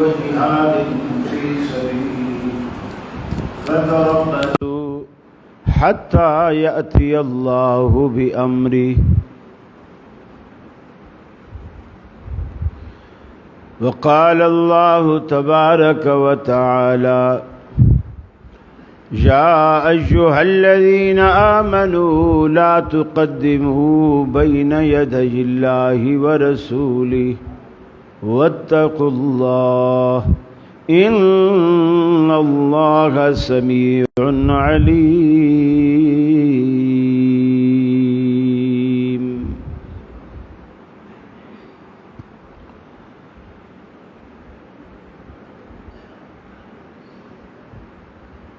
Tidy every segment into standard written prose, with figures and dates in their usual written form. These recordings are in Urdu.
وجهاد في سبيله فتربصوا حتى يأتي الله بأمره وقال الله تبارك وتعالى يا أيها الذين آمنوا لا تقدموا بين يدي الله ورسوله واتقوا الله إن الله سميع عليم.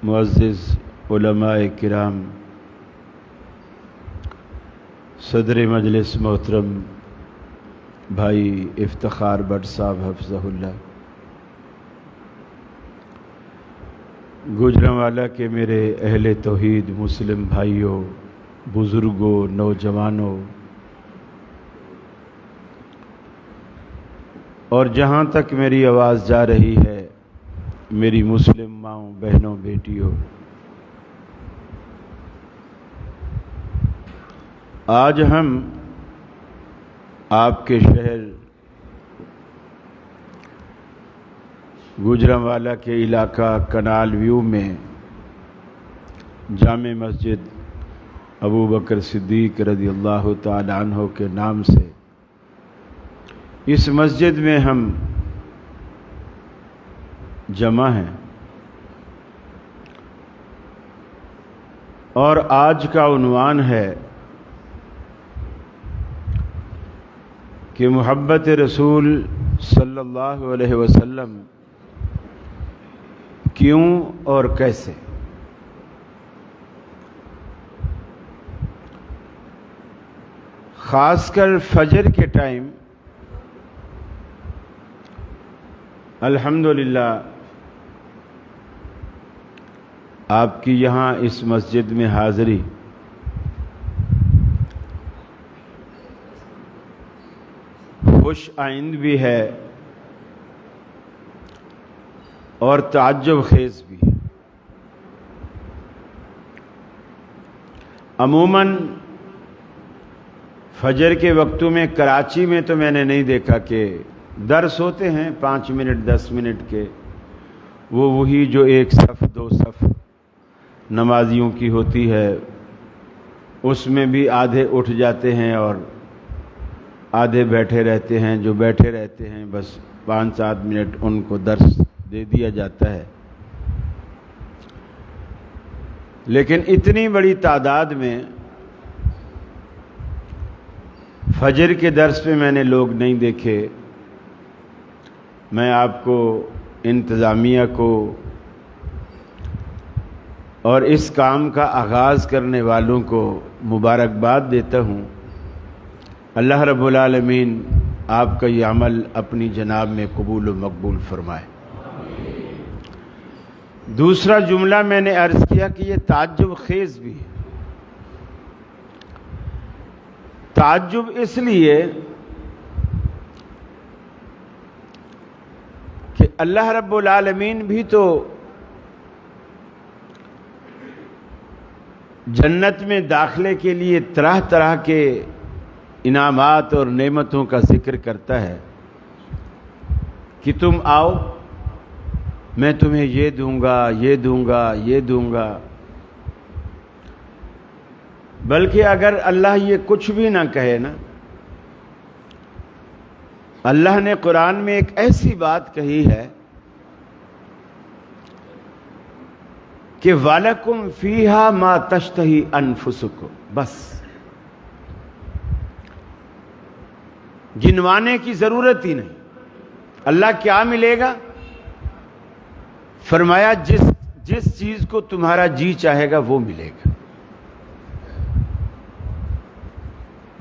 معزز علماء کرام، صدر مجلس محترم بھائی افتخار بٹ صاحب حفظہ اللہ، گوجرانوالا کے میرے اہل توحید مسلم بھائیوں، بزرگوں، نوجوانوں، اور جہاں تک میری آواز جا رہی ہے میری مسلم ماؤں، بہنوں، بیٹیوں، آج ہم آپ کے شہر گوجرانوالا کے علاقہ کنال ویو میں جامع مسجد ابو بکر صدیق رضی اللہ تعالی عنہ کے نام سے اس مسجد میں ہم جمع ہیں، اور آج کا عنوان ہے کہ محبت رسول صلی اللہ علیہ وسلم کیوں اور کیسے. خاص کر فجر کے ٹائم الحمدللہ آپ کی یہاں اس مسجد میں حاضری خوش آئند بھی ہے اور تعجب خیز بھی. عموماً فجر کے وقتوں میں کراچی میں تو میں نے نہیں دیکھا کہ درس ہوتے ہیں 5 منٹ 10 منٹ کے، وہی جو 1 صف 2 صف نمازیوں کی ہوتی ہے، اس میں بھی آدھے اٹھ جاتے ہیں اور آدھے بیٹھے رہتے ہیں. جو بیٹھے رہتے ہیں بس 5-7 منٹ ان کو درس دے دیا جاتا ہے. لیکن اتنی بڑی تعداد میں فجر کے درس پہ میں نے لوگ نہیں دیکھے. میں آپ کو، انتظامیہ کو اور اس کام کا آغاز کرنے والوں کو مبارکباد دیتا ہوں. اللہ رب العالمین آپ کا یہ عمل اپنی جناب میں قبول و مقبول فرمائے. دوسرا جملہ میں نے عرض کیا کہ یہ تعجب خیز بھی ہے. تعجب اس لیے کہ اللہ رب العالمین بھی تو جنت میں داخلے کے لیے طرح طرح کے انعامات اور نعمتوں کا ذکر کرتا ہے کہ تم آؤ، میں تمہیں یہ دوں گا، یہ دوں گا، یہ دوں گا. بلکہ اگر اللہ یہ کچھ بھی نہ کہے نا، اللہ نے قرآن میں ایک ایسی بات کہی ہے کہ وَلَكُمْ فِيهَا مَا تَشْتَهِي أَنفُسُكُمْ. بس گنوانے کی ضرورت ہی نہیں. اللہ کیا ملے گا؟ فرمایا جس چیز کو تمہارا جی چاہے گا وہ ملے گا.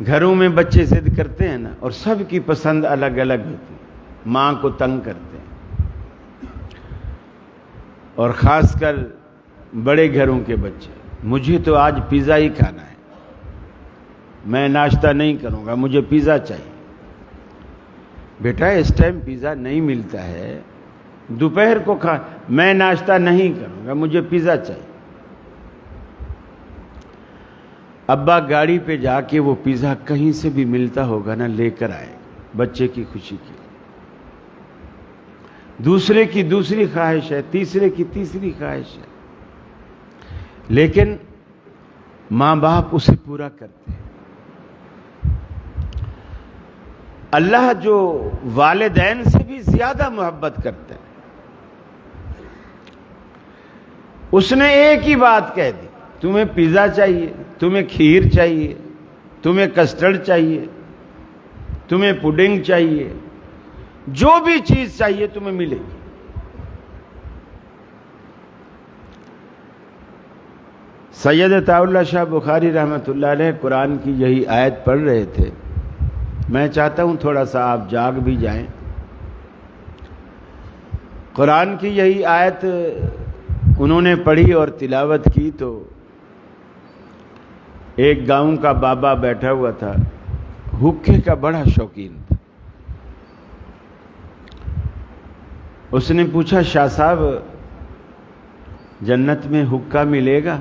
گھروں میں بچے ضد کرتے ہیں نا، اور سب کی پسند الگ الگ ہوتی ہے، ماں کو تنگ کرتے ہیں، اور خاص کر بڑے گھروں کے بچے، مجھے تو آج پیزا ہی کھانا ہے، میں ناشتہ نہیں کروں گا، مجھے پیزا چاہیے. بیٹا اس ٹائم پیزا نہیں ملتا ہے، دوپہر کو میں ناشتہ نہیں کروں گا، مجھے پیزا چاہیے۔ ابا گاڑی پہ جا کے وہ پیزا کہیں سے بھی ملتا ہوگا نا لے کر آئے بچے کی خوشی کی۔ دوسرے کی دوسری خواہش ہے، تیسرے کی تیسری خواہش ہے، لیکن ماں باپ اسے پورا کرتے ہیں۔ اللہ جو والدین سے بھی زیادہ محبت کرتا ہے، اس نے ایک ہی بات کہہ دی، تمہیں پیزا چاہیے، تمہیں کھیر چاہیے، تمہیں کسٹرڈ چاہیے، تمہیں پڈنگ چاہیے، جو بھی چیز چاہیے تمہیں ملے گی۔ سید عطا اللہ شاہ بخاری رحمۃ اللہ علیہ قرآن کی یہی آیت پڑھ رہے تھے۔ میں چاہتا ہوں تھوڑا سا آپ جاگ بھی جائیں۔ قرآن کی یہی آیت انہوں نے پڑھی اور تلاوت کی تو ایک گاؤں کا بابا بیٹھا ہوا تھا، حکے کا بڑا شوقین تھا۔ اس نے پوچھا، شاہ صاحب جنت میں حکا ملے گا؟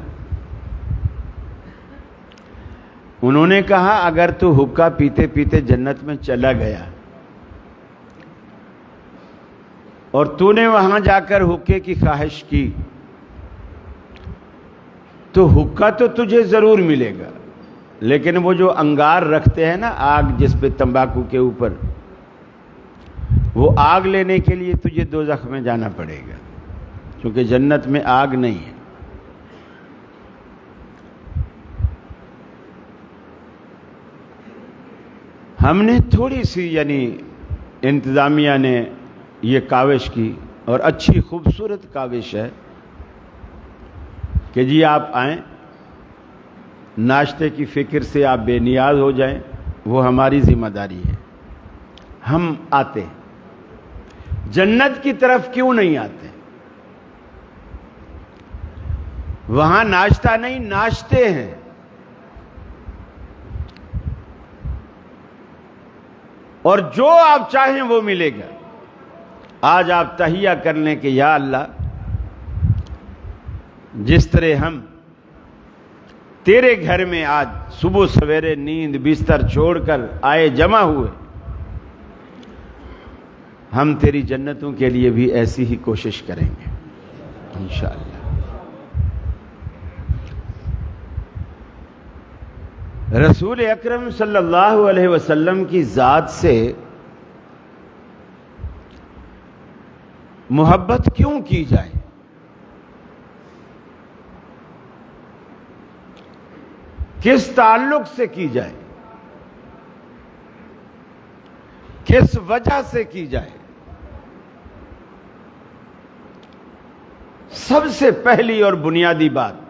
انہوں نے کہا، اگر تو حکا پیتے پیتے جنت میں چلا گیا اور تو نے وہاں جا کر حکے کی خواہش کی تو حکا تو تجھے ضرور ملے گا، لیکن وہ جو انگار رکھتے ہیں نا، آگ جس پہ تمباکو کے اوپر، وہ آگ لینے کے لیے تجھے دوزخ میں جانا پڑے گا، کیونکہ جنت میں آگ نہیں ہے۔ ہم نے تھوڑی سی انتظامیہ نے یہ کاوش کی، اور اچھی خوبصورت کاوش ہے کہ جی آپ آئیں، ناشتے کی فکر سے آپ بے نیاز ہو جائیں، وہ ہماری ذمہ داری ہے۔ ہم آتے ہیں، جنت کی طرف کیوں نہیں آتے؟ وہاں ناشتہ نہیں، ناشتے ہیں۔ اور جو آپ چاہیں وہ ملے گا۔ آج آپ تہیہ کر لیں کہ یا اللہ، جس طرح ہم تیرے گھر میں آج صبح سویرے نیند بستر چھوڑ کر آئے جمع ہوئے، ہم تیری جنتوں کے لیے بھی ایسی ہی کوشش کریں گے انشاءاللہ۔ رسول اکرم صلی اللہ علیہ وسلم کی ذات سے محبت کیوں کی جائے؟ کس تعلق سے کی جائے؟ کس وجہ سے کی جائے؟ سب سے پہلی اور بنیادی بات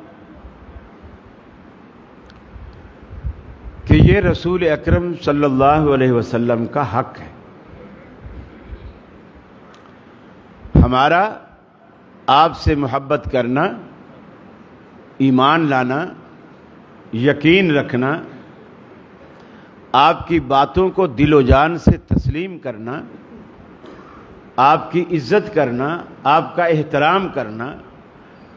کہ یہ رسول اکرم صلی اللہ علیہ وسلم کا حق ہے۔ ہمارا آپ سے محبت کرنا، ایمان لانا، یقین رکھنا، آپ کی باتوں کو دل و جان سے تسلیم کرنا، آپ کی عزت کرنا، آپ کا احترام کرنا،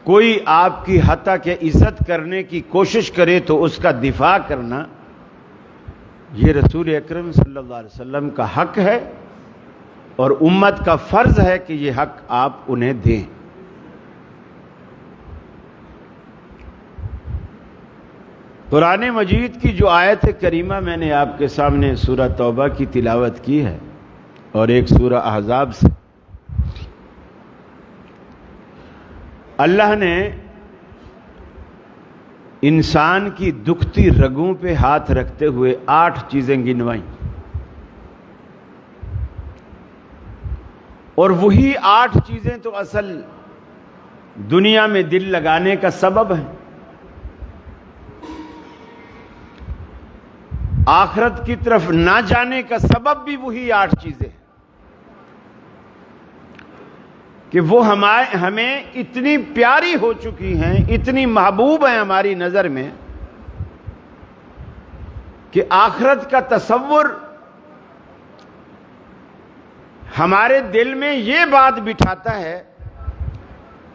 کوئی آپ کی حتی کہ عزت کرنے کی کوشش کرے تو اس کا دفاع کرنا، یہ رسول اکرم صلی اللہ علیہ وسلم کا حق ہے، اور امت کا فرض ہے کہ یہ حق آپ انہیں دیں۔ قرآن مجید کی جو آیت کریمہ میں نے آپ کے سامنے سورہ توبہ کی تلاوت کی ہے اور ایک سورہ احزاب سے، اللہ نے انسان کی دکھتی رگوں پہ ہاتھ رکھتے ہوئے 8 چیزیں گنوائیں، اور وہی 8 چیزیں تو اصل دنیا میں دل لگانے کا سبب ہے، آخرت کی طرف نہ جانے کا سبب بھی وہی 8 چیزیں کہ وہ ہمیں اتنی پیاری ہو چکی ہیں، اتنی محبوب ہیں ہماری نظر میں کہ آخرت کا تصور ہمارے دل میں یہ بات بٹھاتا ہے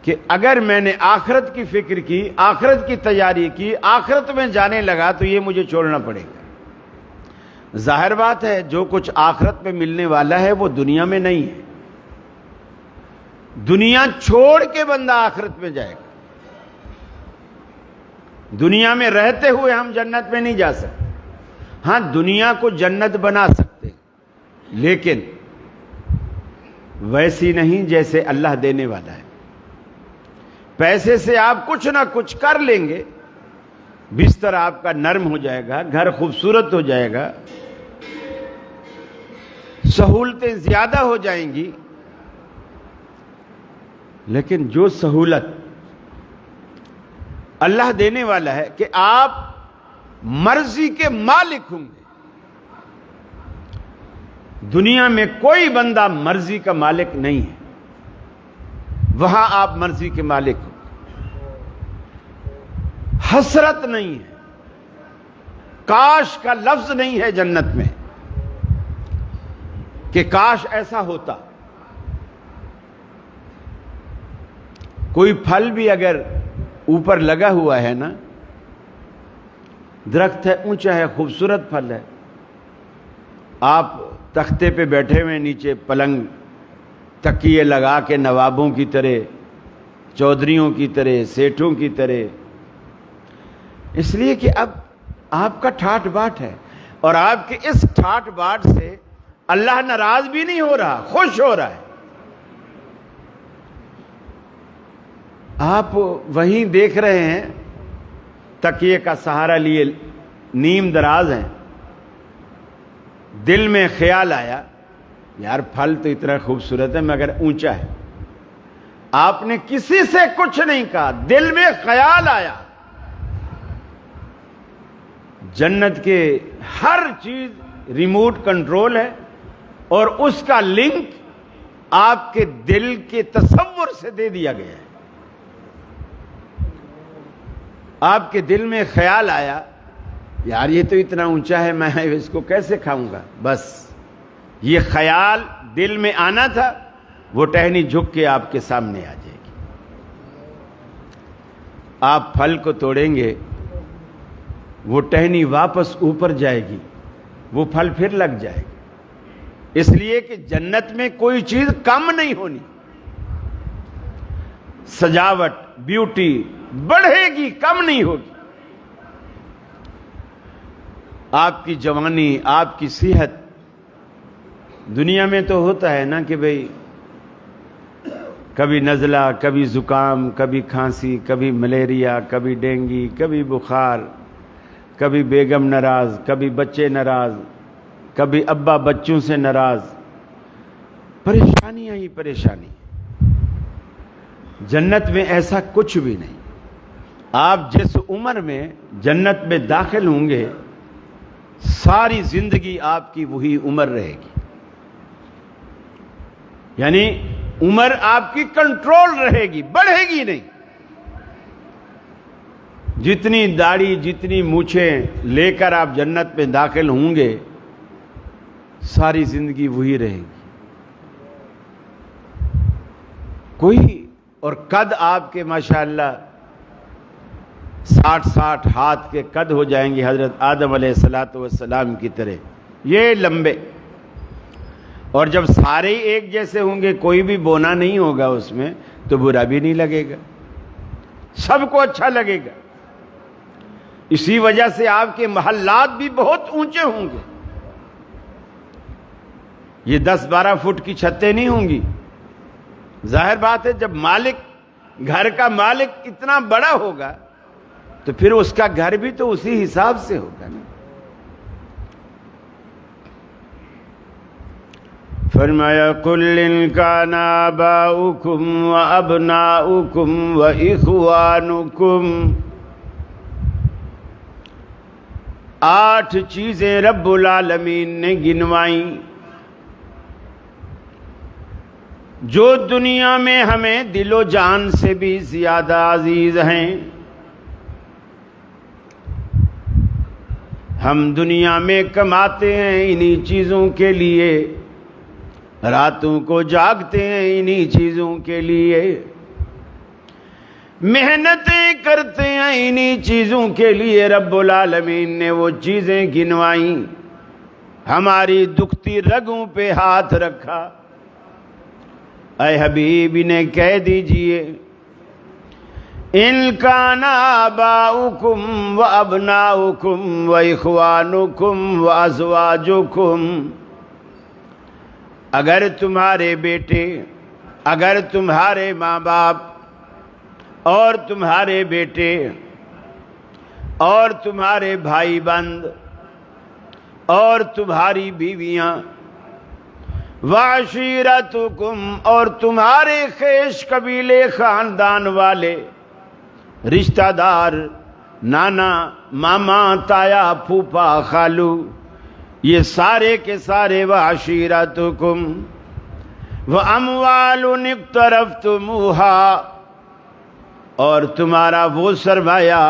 کہ اگر میں نے آخرت کی فکر کی، آخرت کی تیاری کی، آخرت میں جانے لگا تو یہ مجھے چھوڑنا پڑے گا۔ ظاہر بات ہے جو کچھ آخرت میں ملنے والا ہے وہ دنیا میں نہیں ہے۔ دنیا چھوڑ کے بندہ آخرت میں جائے گا۔ دنیا میں رہتے ہوئے ہم جنت میں نہیں جا سکتے۔ ہاں دنیا کو جنت بنا سکتے لیکن ویسی نہیں جیسے اللہ دینے والا ہے۔ پیسے سے آپ کچھ نہ کچھ کر لیں گے، بستر آپ کا نرم ہو جائے گا، گھر خوبصورت ہو جائے گا، سہولتیں زیادہ ہو جائیں گی، لیکن جو سہولت اللہ دینے والا ہے کہ آپ مرضی کے مالک ہوں گے۔ دنیا میں کوئی بندہ مرضی کا مالک نہیں ہے، وہاں آپ مرضی کے مالک ہو۔ حسرت نہیں ہے، کاش کا لفظ نہیں ہے جنت میں کہ کاش ایسا ہوتا۔ کوئی پھل بھی اگر اوپر لگا ہوا ہے نا، درخت ہے، اونچا ہے، خوبصورت پھل ہے، آپ تختے پہ بیٹھے ہوئے نیچے پلنگ تکیے لگا کے نوابوں کی طرح، چودھریوں کی طرح، سیٹھوں کی طرح، اس لیے کہ اب آپ کا ٹھاٹ باٹ ہے، اور آپ کے اس ٹھاٹ باٹ سے اللہ ناراض بھی نہیں ہو رہا، خوش ہو رہا ہے۔ آپ وہیں دیکھ رہے ہیں تکیے کا سہارا لیے نیم دراز ہیں، دل میں خیال آیا یار پھل تو اتنا خوبصورت ہے مگر اونچا ہے۔ آپ نے کسی سے کچھ نہیں کہا، دل میں خیال آیا۔ جنت کے ہر چیز ریموٹ کنٹرول ہے اور اس کا لنک آپ کے دل کے تصور سے دے دیا گیا ہے۔ آپ کے دل میں خیال آیا یار یہ تو اتنا اونچا ہے، میں اس کو کیسے کھاؤں گا؟ بس یہ خیال دل میں آنا تھا، وہ ٹہنی جھک کے آپ کے سامنے آ جائے گی۔ آپ پھل کو توڑیں گے، وہ ٹہنی واپس اوپر جائے گی، وہ پھل پھر لگ جائے گا۔ اس لیے کہ جنت میں کوئی چیز کم نہیں ہونی، سجاوٹ، بیوٹی بڑھے گی، کم نہیں ہوگی۔ آپ کی جوانی، آپ کی صحت، دنیا میں تو ہوتا ہے نا کہ بھئی کبھی نزلہ، کبھی زکام، کبھی کھانسی، کبھی ملیریا، کبھی ڈینگی، کبھی بخار، کبھی بیگم ناراض، کبھی بچے ناراض، کبھی ابا بچوں سے ناراض، پریشانیاں ہی پریشانی۔ جنت میں ایسا کچھ بھی نہیں۔ آپ جس عمر میں جنت میں داخل ہوں گے ساری زندگی آپ کی وہی عمر رہے گی، یعنی عمر آپ کی کنٹرول رہے گی، بڑھے گی نہیں۔ جتنی داڑھی، جتنی مونچھیں لے کر آپ جنت میں داخل ہوں گے ساری زندگی وہی رہے گی۔ کوئی اور قد آپ کے ماشاءاللہ 60 ہاتھ کے قد ہو جائیں گے حضرت آدم علیہ السلام کی طرح، یہ لمبے۔ اور جب سارے ایک جیسے ہوں گے، کوئی بھی بونا نہیں ہوگا اس میں، تو برا بھی نہیں لگے گا، سب کو اچھا لگے گا۔ اسی وجہ سے آپ کے محلات بھی بہت اونچے ہوں گے۔ یہ 10-12 فٹ کی چھتیں نہیں ہوں گی۔ ظاہر بات ہے جب مالک، گھر کا مالک اتنا بڑا ہوگا تو پھر اس کا گھر بھی تو اسی حساب سے ہوگا نا۔ فرمایا قُلْ إِنْ كَانَ آبَاؤُكُمْ وَأَبْنَاؤُكُمْ وَإِخْوَانُكُمْ، 8 چیزیں رب العالمین نے گنوائیں جو دنیا میں ہمیں دل و جان سے بھی زیادہ عزیز ہیں۔ ہم دنیا میں کماتے ہیں انہی چیزوں کے لیے، راتوں کو جاگتے ہیں انہی چیزوں کے لیے، محنتیں کرتے ہیں انہی چیزوں کے لیے۔ رب العالمین نے وہ چیزیں گنوائیں، ہماری دکھتی رگوں پہ ہاتھ رکھا۔ اے حبیب انہیں کہہ دیجئے، ان کان آباؤکم و ابناؤکم و اخوانکم و ازواجکم، اگر تمہارے بیٹے، اگر تمہارے ماں باپ اور تمہارے بیٹے اور تمہارے بھائی بند اور تمہاری بیویاں، وعشیرتکم اور تمہارے خیش قبیلے خاندان والے، رشتہ دار، نانا ماما تایا پھوپھا خالو، یہ سارے کے سارے، وعشیرتکم واموال اقترفتموها، اور تمہارا وہ سرمایہ،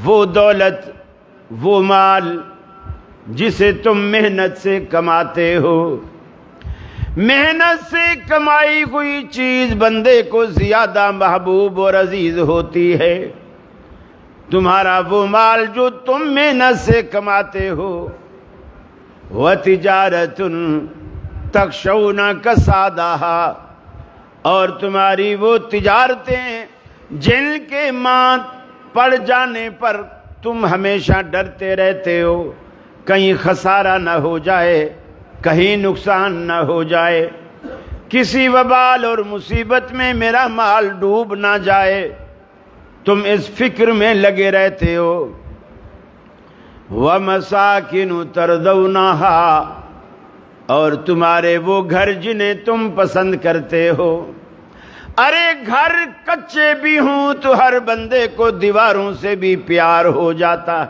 وہ دولت، وہ مال جسے تم محنت سے کماتے ہو۔ محنت سے کمائی ہوئی چیز بندے کو زیادہ محبوب اور عزیز ہوتی ہے۔ تمہارا وہ مال جو تم محنت سے کماتے ہو، وَتِجَارَةٌ تَخْشَوْنَ كَسَادَهَا، اور تمہاری وہ تجارتیں جن کے مات پڑ جانے پر تم ہمیشہ ڈرتے رہتے ہو کہیں خسارہ نہ ہو جائے، کہیں نقصان نہ ہو جائے، کسی وبال اور مصیبت میں میرا مال ڈوب نہ جائے، تم اس فکر میں لگے رہتے ہو۔ وَمَسَاكِنُ تَرْضَوْنَهَا، اور تمہارے وہ گھر جنہیں تم پسند کرتے ہو۔ ارے گھر کچے بھی ہوں تو ہر بندے کو دیواروں سے بھی پیار ہو جاتا ہے۔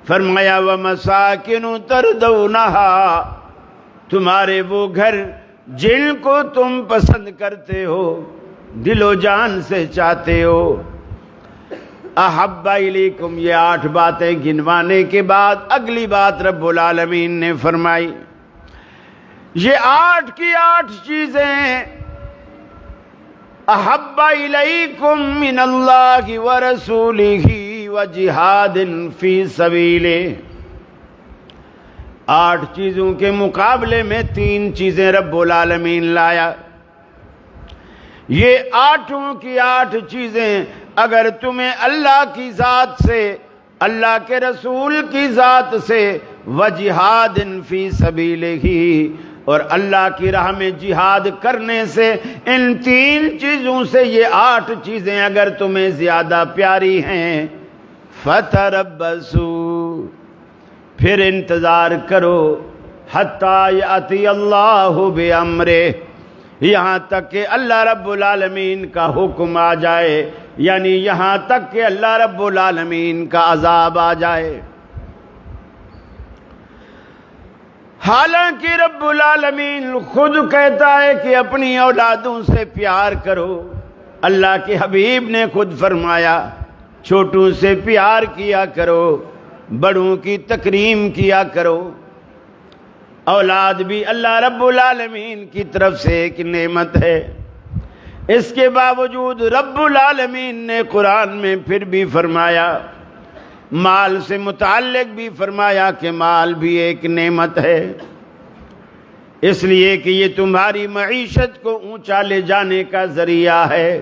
فرمایا وَمَسَاكِنُ تَرْضَوْنَهَا، تمہارے وہ گھر جن کو تم پسند کرتے ہو، دل و جان سے چاہتے ہو۔ احب الیکم، یہ 8 باتیں گنوانے کے بعد اگلی بات رب العالمین نے فرمائی، یہ 8 کی 8 چیزیں احب الیکم من اللہ ورسولہ وجہاد فی سبیلہ، 8 چیزوں کے مقابلے میں 3 چیزیں رب العالمین لایا۔ یہ 8 کی 8 چیزیں اگر تمہیں اللہ کی ذات سے، اللہ کے رسول کی ذات سے، وجہاد فی سبیلہ، اور اللہ کی راہ میں جہاد کرنے سے، ان 3 چیزوں سے یہ 8 چیزیں اگر تمہیں زیادہ پیاری ہیں، فتربصوا، پھر انتظار کرو، حتی یأتی اللہ بامرہ، یہاں تک کہ اللہ رب العالمین کا حکم آ جائے، یعنی یہاں تک کہ اللہ رب العالمین کا عذاب آ جائے۔ حالانکہ رب العالمین خود کہتا ہے کہ اپنی اولادوں سے پیار کرو، اللہ کے حبیب نے خود فرمایا چھوٹوں سے پیار کیا کرو، بڑوں کی تکریم کیا کرو۔ اولاد بھی اللہ رب العالمین کی طرف سے ایک نعمت ہے، اس کے باوجود رب العالمین نے قرآن میں پھر بھی فرمایا، مال سے متعلق بھی فرمایا کہ مال بھی ایک نعمت ہے، اس لیے کہ یہ تمہاری معیشت کو اونچا لے جانے کا ذریعہ ہے،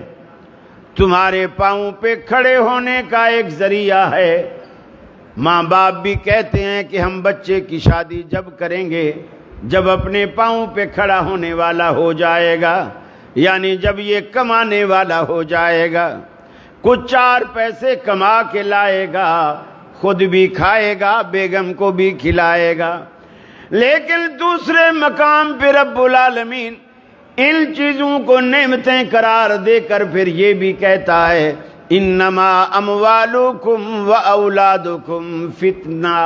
تمہارے پاؤں پہ کھڑے ہونے کا ایک ذریعہ ہے۔ ماں باپ بھی کہتے ہیں کہ ہم بچے کی شادی جب کریں گے جب اپنے پاؤں پہ کھڑا ہونے والا ہو جائے گا، یعنی جب یہ کمانے والا ہو جائے گا، کچھ 4 پیسے کما کے لائے گا، خود بھی کھائے گا، بیگم کو بھی کھلائے گا۔ لیکن دوسرے مقام پہ رب العالمین ان چیزوں کو نعمتیں قرار دے کر پھر یہ بھی کہتا ہے، انما اموالکم و اولادکم فتنہ،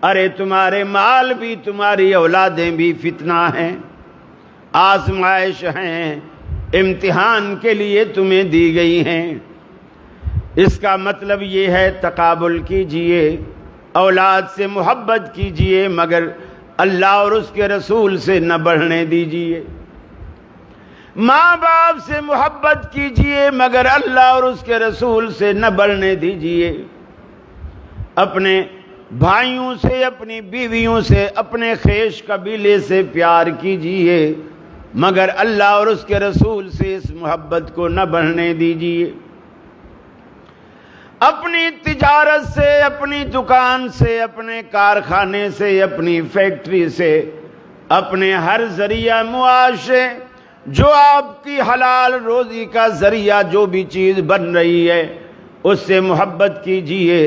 ارے تمہارے مال بھی تمہاری اولادیں بھی فتنہ ہیں، آزمائش ہیں، امتحان کے لیے تمہیں دی گئی ہیں۔ اس کا مطلب یہ ہے تقابل کیجئے، اولاد سے محبت کیجئے، مگر اللہ اور اس کے رسول سے نہ بڑھنے دیجیے۔ ماں باپ سے محبت کیجیے مگر اللہ اور اس کے رسول سے نہ بڑھنے دیجیے۔ اپنے بھائیوں سے، اپنی بیویوں سے، اپنے خیش قبیلے سے پیار کیجیے مگر اللہ اور اس کے رسول سے اس محبت کو نہ بڑھنے دیجیے۔ اپنی تجارت سے، اپنی دکان سے، اپنے کارخانے سے، اپنی فیکٹری سے، اپنے ہر ذریعہ معاش سے، جو آپ کی حلال روزی کا ذریعہ جو بھی چیز بن رہی ہے اس سے محبت کیجیے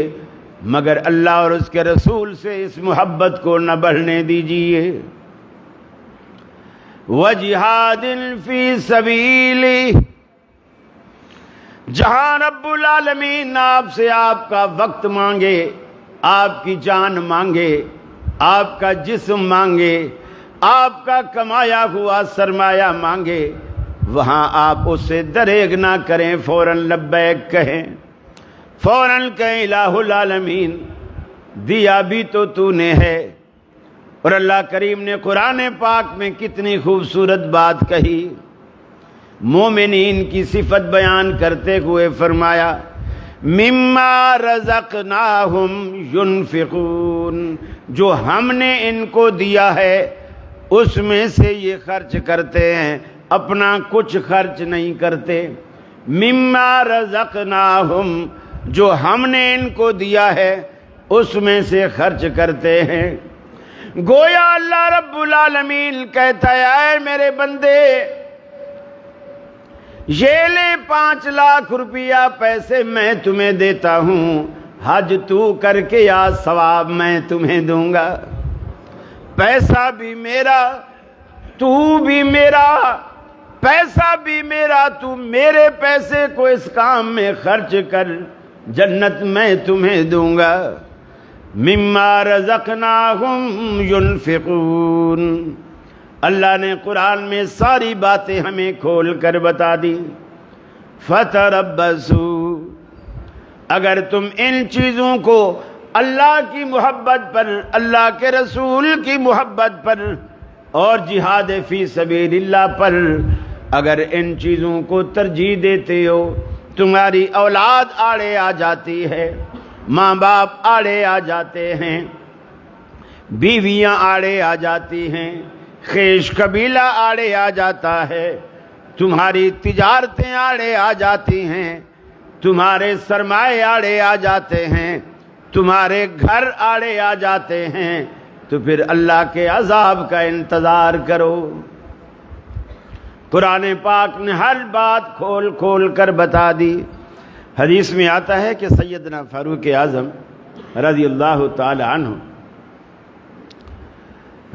مگر اللہ اور اس کے رسول سے اس محبت کو نہ بڑھنے دیجیے۔ وَجِهَادٍ فِي سَبِيلِهِ، جہاں رب العالمین آپ سے آپ کا وقت مانگے، آپ کی جان مانگے، آپ کا جسم مانگے، آپ کا کمایا ہوا سرمایہ مانگے، وہاں آپ اس سے دریغ نہ کریں، فوراً لبیک کہیں، فوراً کہیں الہ العالمین دیا بھی تو نے ہے۔ اور اللہ کریم نے قرآن پاک میں کتنی خوبصورت بات کہی، مومنین کی صفت بیان کرتے ہوئے فرمایا مما رزقناہم ینفقون، جو ہم نے ان کو دیا ہے اس میں سے یہ خرچ کرتے ہیں، اپنا کچھ خرچ نہیں کرتے۔ مما رزقناہم، جو ہم نے ان کو دیا ہے اس میں سے خرچ کرتے ہیں۔ گویا اللہ رب العالمین کہتا ہے اے میرے بندے، یہ لے 5 لاکھ روپیہ پیسے میں تمہیں دیتا ہوں، حج تو کر کے آ، ثواب میں تمہیں دوں گا۔ پیسہ بھی میرا، تو بھی میرا، پیسہ بھی میرا، تو میرے پیسے کو اس کام میں خرچ کر، جنت میں تمہیں دوں گا۔ مما رزقناہم ینفقون، اللہ نے قرآن میں ساری باتیں ہمیں کھول کر بتا دی۔ فتربصوا، اگر تم ان چیزوں کو اللہ کی محبت پر، اللہ کے رسول کی محبت پر اور جہاد فی سبیل اللہ پر اگر ان چیزوں کو ترجیح دیتے ہو، تمہاری اولاد آڑے آ جاتی ہے، ماں باپ آڑے آ جاتے ہیں، بیویاں آڑے آ جاتی ہیں، خیش قبیلہ آڑے آ جاتا ہے، تمہاری تجارتیں آڑے آ جاتی ہیں، تمہارے سرمائے آڑے آ جاتے ہیں، تمہارے گھر آڑے آ جاتے ہیں، تو پھر اللہ کے عذاب کا انتظار کرو۔ قرآن پاک نے ہر بات کھول کھول کر بتا دی۔ حدیث میں آتا ہے کہ سیدنا فاروق اعظم رضی اللہ تعالی عنہ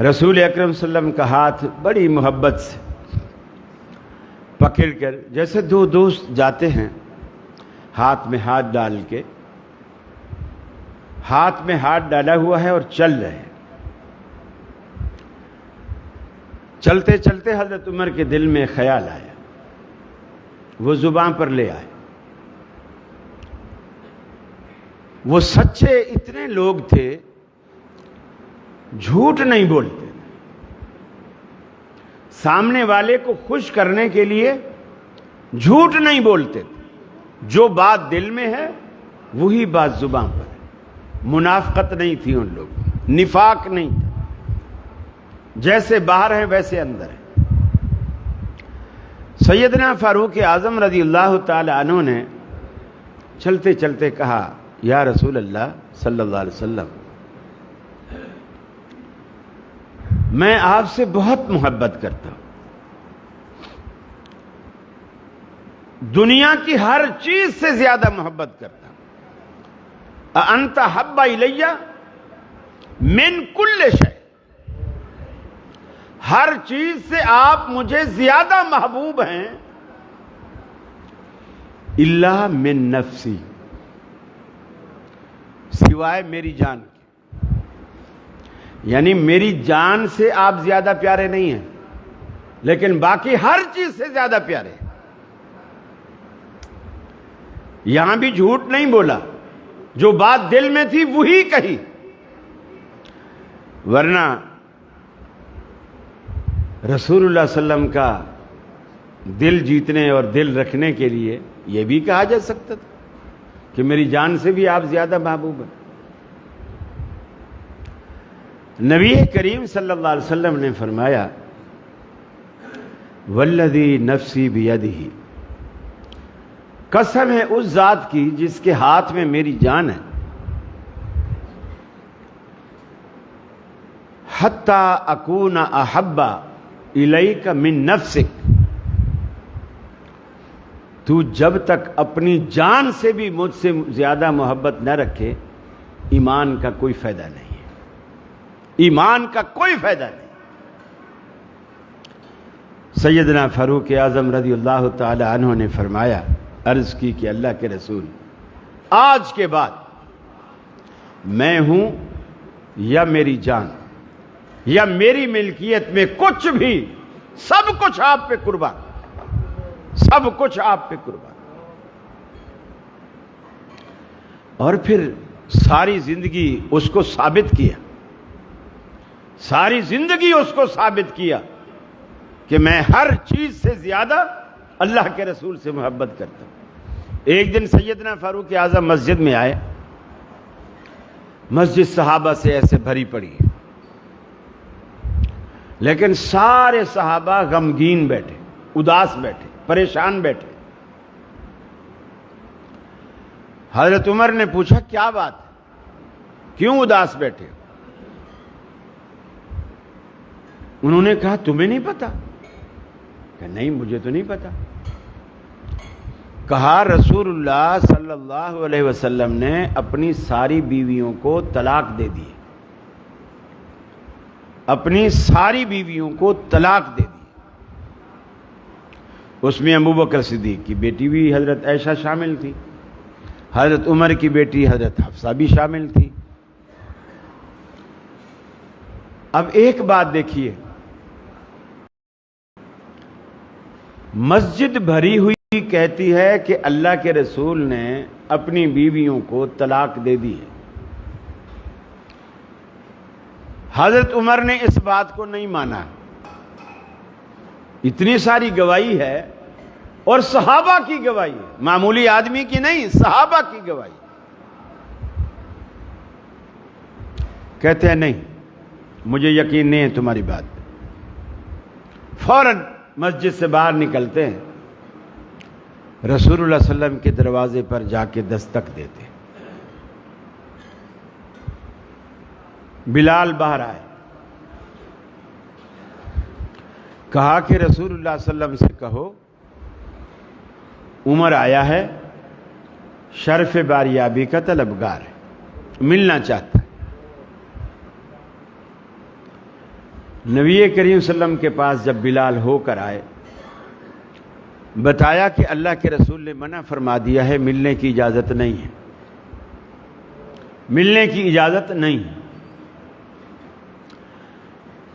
رسول اکرم صلی اللہ علیہ وسلم کا ہاتھ بڑی محبت سے پکڑ کر، جیسے دو دوست جاتے ہیں ہاتھ میں ہاتھ ڈال کے، ہاتھ میں ہاتھ ڈالا ہوا ہے اور چل رہے ہیں، چلتے چلتے حضرت عمر کے دل میں خیال آیا، وہ زبان پر لے آئے۔ وہ سچے اتنے لوگ تھے، جھوٹ نہیں بولتے، سامنے والے کو خوش کرنے کے لیے جھوٹ نہیں بولتے، جو بات دل میں ہے وہی بات زبان پر ہے۔ منافقت نہیں تھی ان لوگ، نفاق نہیں تھا، جیسے باہر ہیں ویسے اندر ہیں۔ سیدنا فاروق اعظم رضی اللہ تعالی عنہ نے چلتے چلتے کہا یا رسول اللہ صلی اللہ علیہ وسلم، میں آپ سے بہت محبت کرتا ہوں، دنیا کی ہر چیز سے زیادہ محبت کرتا ہوں۔ اَأَنْتَ حَبَّ إِلَيَّ مِنْ كُلِّ شَيْءٍ، ہر چیز سے آپ مجھے زیادہ محبوب ہیں، إِلَّا مِن نَفْسِي، سوائے میری جان کے، یعنی میری جان سے آپ زیادہ پیارے نہیں ہیں، لیکن باقی ہر چیز سے زیادہ پیارے ہیں۔ یہاں بھی جھوٹ نہیں بولا، جو بات دل میں تھی وہی کہی، ورنہ رسول اللہ صلی اللہ علیہ وسلم کا دل جیتنے اور دل رکھنے کے لیے یہ بھی کہا جا سکتا تھا کہ میری جان سے بھی آپ زیادہ محبوب ہیں۔ نبی کریم صلی اللہ علیہ وسلم نے فرمایا والذی نفسی بیدہ، قسم ہے اس ذات کی جس کے ہاتھ میں میری جان ہے، حتی اکون احب الیک من نفسک، تو جب تک اپنی جان سے بھی مجھ سے زیادہ محبت نہ رکھے ایمان کا کوئی فائدہ نہیں ہے، ایمان کا کوئی فائدہ نہیں۔ سیدنا فاروق اعظم رضی اللہ تعالی عنہ نے فرمایا، عرض کی کہ اللہ کے رسول آج کے بعد میں ہوں یا میری جان یا میری ملکیت میں کچھ بھی، سب کچھ آپ پہ قربان، سب کچھ آپ پہ قربان۔ اور پھر ساری زندگی اس کو ثابت کیا، ساری زندگی اس کو ثابت کیا کہ میں ہر چیز سے زیادہ اللہ کے رسول سے محبت کرتا ہوں۔ ایک دن سیدنا فاروق اعظم مسجد میں آئے، مسجد صحابہ سے ایسے بھری پڑی ہے، لیکن سارے صحابہ غمگین بیٹھے، اداس بیٹھے، پریشان بیٹھے۔ حضرت عمر نے پوچھا کیا بات ہے، کیوں اداس بیٹھے؟ انہوں نے کہا تمہیں نہیں پتا؟ کہ نہیں مجھے تو نہیں پتا۔ کہا رسول اللہ صلی اللہ علیہ وسلم نے اپنی ساری بیویوں کو طلاق دے دی، اپنی ساری بیویوں کو طلاق دے دی۔ اس میں ابو بکر صدیق کی بیٹی بھی حضرت عائشہ شامل تھی، حضرت عمر کی بیٹی حضرت حفصہ بھی شامل تھی۔ اب ایک بات دیکھیے، مسجد بھری ہوئی کہتی ہے کہ اللہ کے رسول نے اپنی بیویوں کو طلاق دے دی ہے، حضرت عمر نے اس بات کو نہیں مانا۔ اتنی ساری گواہی ہے اور صحابہ کی گواہی ہے، معمولی آدمی کی نہیں، صحابہ کی گواہی۔ کہتے ہیں نہیں مجھے یقین نہیں ہے تمہاری بات پہ۔ فوراً مسجد سے باہر نکلتے ہیں، رسول اللہ صلی اللہ علیہ وسلم کے دروازے پر جا کے دستک دیتے ہیں۔ بلال باہر آئے، کہا کہ رسول اللہ صلی اللہ علیہ وسلم سے کہو عمر آیا ہے، شرف باریابی کا طلبگار ہے، ملنا چاہتا ہے۔ نبی کریم صلی اللہ علیہ وسلم کے پاس جب بلال ہو کر آئے، بتایا کہ اللہ کے رسول نے منع فرما دیا ہے، ملنے کی اجازت نہیں ہے، ملنے کی اجازت نہیں ہے۔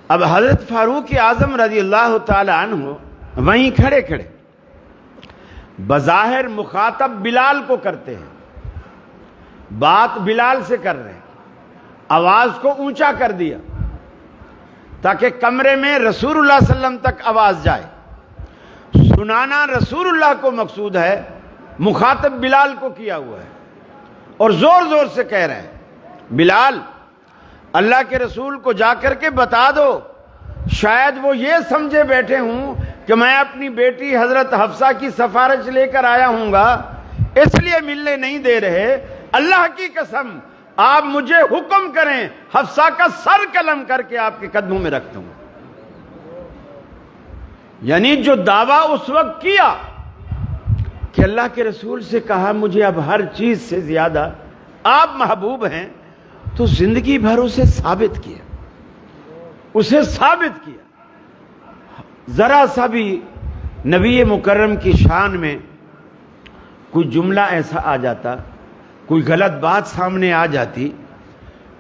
اب حضرت فاروق اعظم رضی اللہ تعالی عنہ وہیں کھڑے کھڑے بظاہر مخاطب بلال کو کرتے ہیں، بات بلال سے کر رہے ہیں، آواز کو اونچا کر دیا تاکہ کمرے میں رسول اللہ صلی اللہ علیہ وسلم تک آواز جائے۔ سنانا رسول اللہ کو مقصود ہے، مخاطب بلال کو کیا ہوا ہے، اور زور زور سے کہہ رہے ہیں بلال اللہ کے رسول کو جا کر کے بتا دو، شاید وہ یہ سمجھے بیٹھے ہوں کہ میں اپنی بیٹی حضرت حفصہ کی سفارش لے کر آیا ہوں گا، اس لیے ملنے نہیں دے رہے۔ اللہ کی قسم آپ مجھے حکم کریں، حفصہ کا سر قلم کر کے آپ کے قدموں میں رکھ دوں گا۔ یعنی جو دعویٰ اس وقت کیا کہ اللہ کے رسول سے کہا مجھے اب ہر چیز سے زیادہ آپ محبوب ہیں، تو زندگی بھر اسے ثابت کیا، اسے ثابت کیا۔ ذرا سا بھی نبی مکرم کی شان میں کوئی جملہ ایسا آ جاتا، کوئی غلط بات سامنے آ جاتی،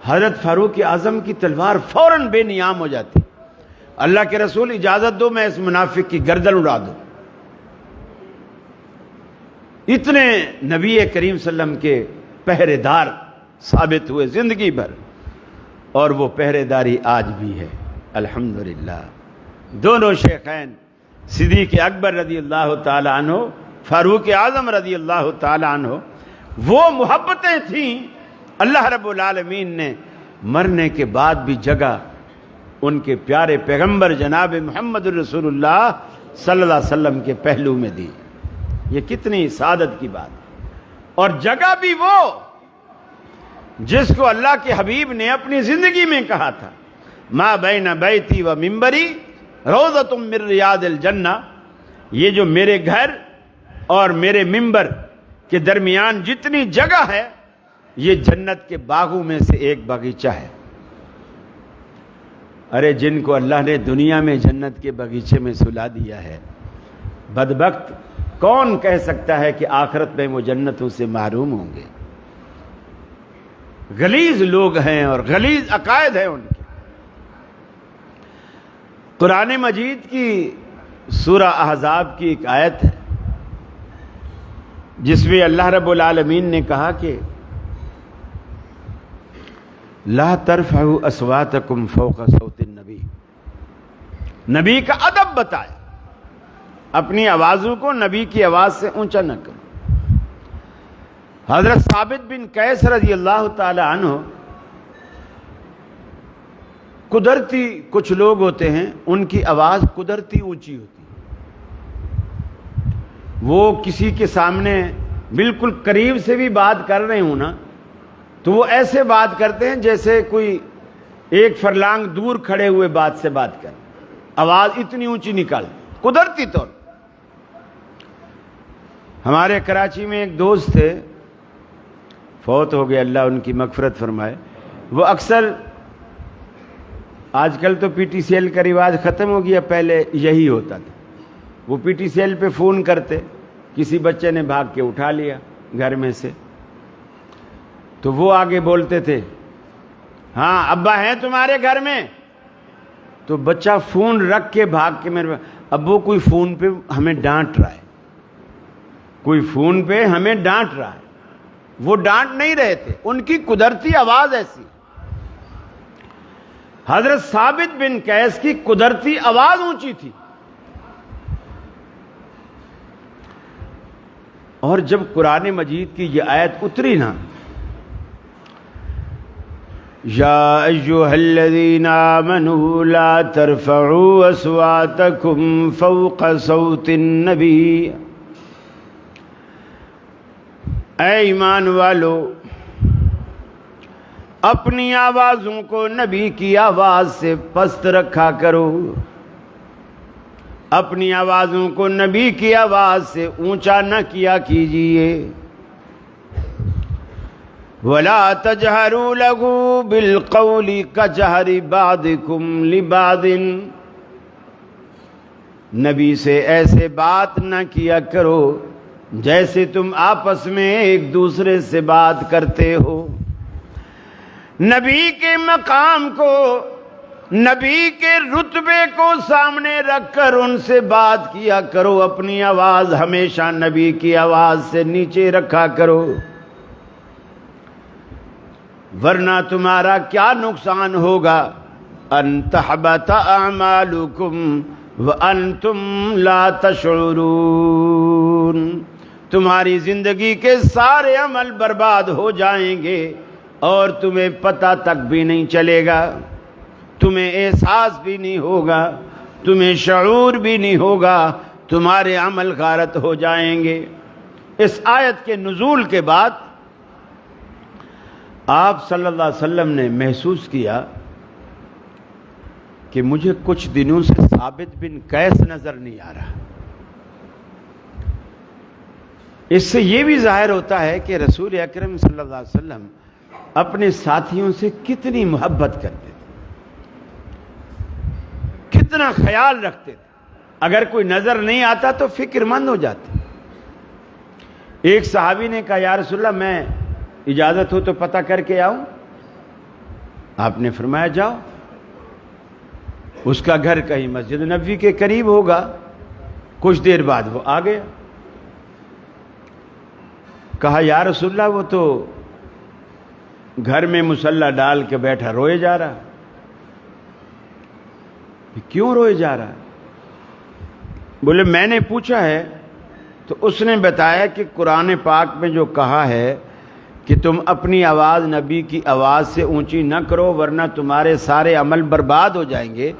حضرت فاروق اعظم کی تلوار فوراً بے نیام ہو جاتی۔ اللہ کے رسول اجازت دو میں اس منافق کی گردن اڑا دوں۔ اتنے نبی کریم صلی اللہ علیہ وسلم کے پہرے دار ثابت ہوئے زندگی بھر، اور وہ پہرے داری آج بھی ہے الحمدللہ۔ دونوں شیخین صدیق اکبر رضی اللہ تعالیٰ عنہ، فاروق اعظم رضی اللہ تعالیٰ عنہ، وہ محبتیں تھیں اللہ رب العالمین نے مرنے کے بعد بھی جگہ ان کے پیارے پیغمبر جناب محمد الرسول اللہ صلی اللہ علیہ وسلم کے پہلو میں دی۔ یہ کتنی سعادت کی بات ہے۔ اور جگہ بھی وہ جس کو اللہ کے حبیب نے اپنی زندگی میں کہا تھا، ما بین بیتی و منبری روضۃ من ریاض الجنہ، یہ جو میرے گھر اور میرے منبر کے درمیان جتنی جگہ ہے یہ جنت کے باغوں میں سے ایک باغیچہ ہے۔ ارے جن کو اللہ نے دنیا میں جنت کے باغیچے میں سلا دیا ہے، بدبخت کون کہہ سکتا ہے کہ آخرت میں وہ جنتوں سے محروم ہوں گے؟ غلیظ لوگ ہیں اور غلیظ عقائد ہیں ان کے۔ قرآن مجید کی سورہ احزاب کی ایک آیت ہے جس میں اللہ رب العالمین نے کہا کہ لا ترفعوا اصواتکم فوق صوت النبی، نبی کا ادب بتایا، اپنی آوازوں کو نبی کی آواز سے اونچا نہ کرو۔ حضرت ثابت بن قیس رضی اللہ تعالی عنہ، قدرتی کچھ لوگ ہوتے ہیں ان کی آواز قدرتی اونچی ہوتی ہے، وہ کسی کے سامنے بالکل قریب سے بھی بات کر رہے ہوں نا تو وہ ایسے بات کرتے ہیں جیسے کوئی ایک فرلانگ دور کھڑے ہوئے بات سے بات کر، آواز اتنی اونچی نکال قدرتی طور۔ ہمارے کراچی میں ایک دوست تھے، فوت ہو گئے، اللہ ان کی مغفرت فرمائے۔ وہ اکثر، آج کل تو پی ٹی سی ایل کا رواج ختم ہو گیا، پہلے یہی ہوتا تھا، وہ پی ٹی سی ایل پہ فون کرتے، کسی بچے نے بھاگ کے اٹھا لیا گھر میں سے تو وہ آگے بولتے تھے، ہاں ابا ہیں تمہارے گھر میں؟ تو بچہ فون رکھ کے بھاگ کے میرے، ابو کوئی فون پہ ہمیں ڈانٹ رہا ہے، کوئی فون پہ ہمیں ڈانٹ رہا ہے۔ وہ ڈانٹ نہیں رہے تھے، ان کی قدرتی آواز ایسی۔ حضرت ثابت بن قیس کی قدرتی آواز اونچی تھی، اور جب قرآن مجید کی یہ آیت اتری نا، یا ایھا الذین آمنوا لا ترفعوا اصواتکم فوق صوت النبی، اے ایمان والو اپنی آوازوں کو نبی کی آواز سے پست رکھا کرو، اپنی آوازوں کو نبی کی آواز سے اونچا نہ کیا کیجیے۔ وَلَا تَجْهَرُوا لَهُ بِالْقَوْلِ كَجَهْرِ بَعْضِكُمْ لِبَعْضٍ، نبی سے ایسے بات نہ کیا کرو جیسے تم آپس میں ایک دوسرے سے بات کرتے ہو۔ نبی کے مقام کو، نبی کے رتبے کو سامنے رکھ کر ان سے بات کیا کرو، اپنی آواز ہمیشہ نبی کی آواز سے نیچے رکھا کرو، ورنہ تمہارا کیا نقصان ہوگا، ان تحبط اعمالکم وانتم لا تشعرون، تمہاری زندگی کے سارے عمل برباد ہو جائیں گے اور تمہیں پتہ تک بھی نہیں چلے گا، تمہیں احساس بھی نہیں ہوگا، تمہیں شعور بھی نہیں ہوگا، تمہارے عمل غارت ہو جائیں گے۔ اس آیت کے نزول کے بعد آپ صلی اللہ علیہ وسلم نے محسوس کیا کہ مجھے کچھ دنوں سے ثابت بن قیس نظر نہیں آ رہا۔ اس سے یہ بھی ظاہر ہوتا ہے کہ رسول اکرم صلی اللہ علیہ وسلم اپنے ساتھیوں سے کتنی محبت کرتے تھے، کتنا خیال رکھتے تھے، اگر کوئی نظر نہیں آتا تو فکر مند ہو جاتے۔ ایک صحابی نے کہا یا رسول اللہ میں اجازت ہو تو پتہ کر کے آؤں؟ آپ نے فرمایا جاؤ۔ اس کا گھر کہیں مسجد نبوی کے قریب ہوگا، کچھ دیر بعد وہ آ گیا، کہا یا رسول اللہ وہ تو گھر میں مصلی ڈال کے بیٹھا روئے جا رہا۔ کیوں روئے جا رہا؟ بولے میں نے پوچھا ہے تو اس نے بتایا کہ قرآن پاک میں جو کہا ہے کہ تم اپنی آواز نبی کی آواز سے اونچی نہ کرو ورنہ تمہارے سارے عمل برباد ہو جائیں گے،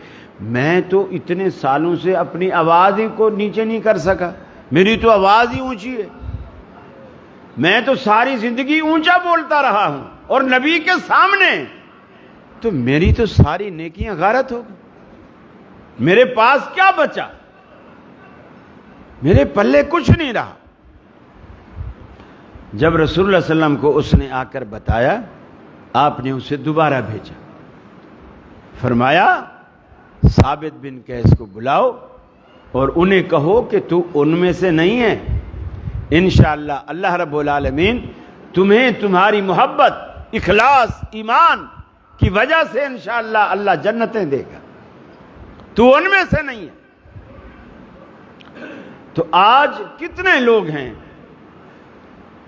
میں تو اتنے سالوں سے اپنی آواز ہی کو نیچے نہیں کر سکا، میری تو آواز ہی اونچی ہے، میں تو ساری زندگی اونچا بولتا رہا ہوں اور نبی کے سامنے، تو میری تو ساری نیکیاں غارت ہو گئی، میرے پاس کیا بچا، میرے پلے کچھ نہیں رہا۔ جب رسول اللہ صلی اللہ علیہ وسلم کو اس نے آ کر بتایا، آپ نے اسے دوبارہ بھیجا، فرمایا ثابت بن قیس کو بلاؤ اور انہیں کہو کہ تو ان میں سے نہیں ہے، انشاءاللہ اللہ رب العالمین تمہیں تمہاری محبت، اخلاص، ایمان کی وجہ سے انشاءاللہ اللہ جنتیں دے گا، تو ان میں سے نہیں ہے۔ تو آج کتنے لوگ ہیں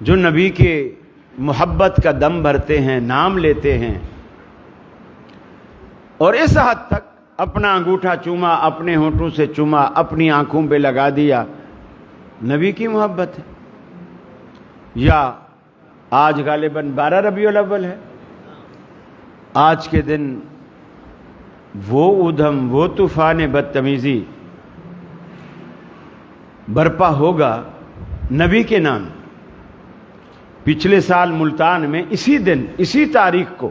جو نبی کے محبت کا دم بھرتے ہیں، نام لیتے ہیں، اور اس حد تک اپنا انگوٹھا چوما، اپنے ہونٹوں سے چوما، اپنی آنکھوں پہ لگا دیا، نبی کی محبت ہے۔ یا آج غالباً 12 ربیع الاول ہے، آج کے دن وہ ادھم، وہ طوفان بدتمیزی برپا ہوگا نبی کے نام۔ پچھلے سال ملتان میں اسی دن، اسی تاریخ کو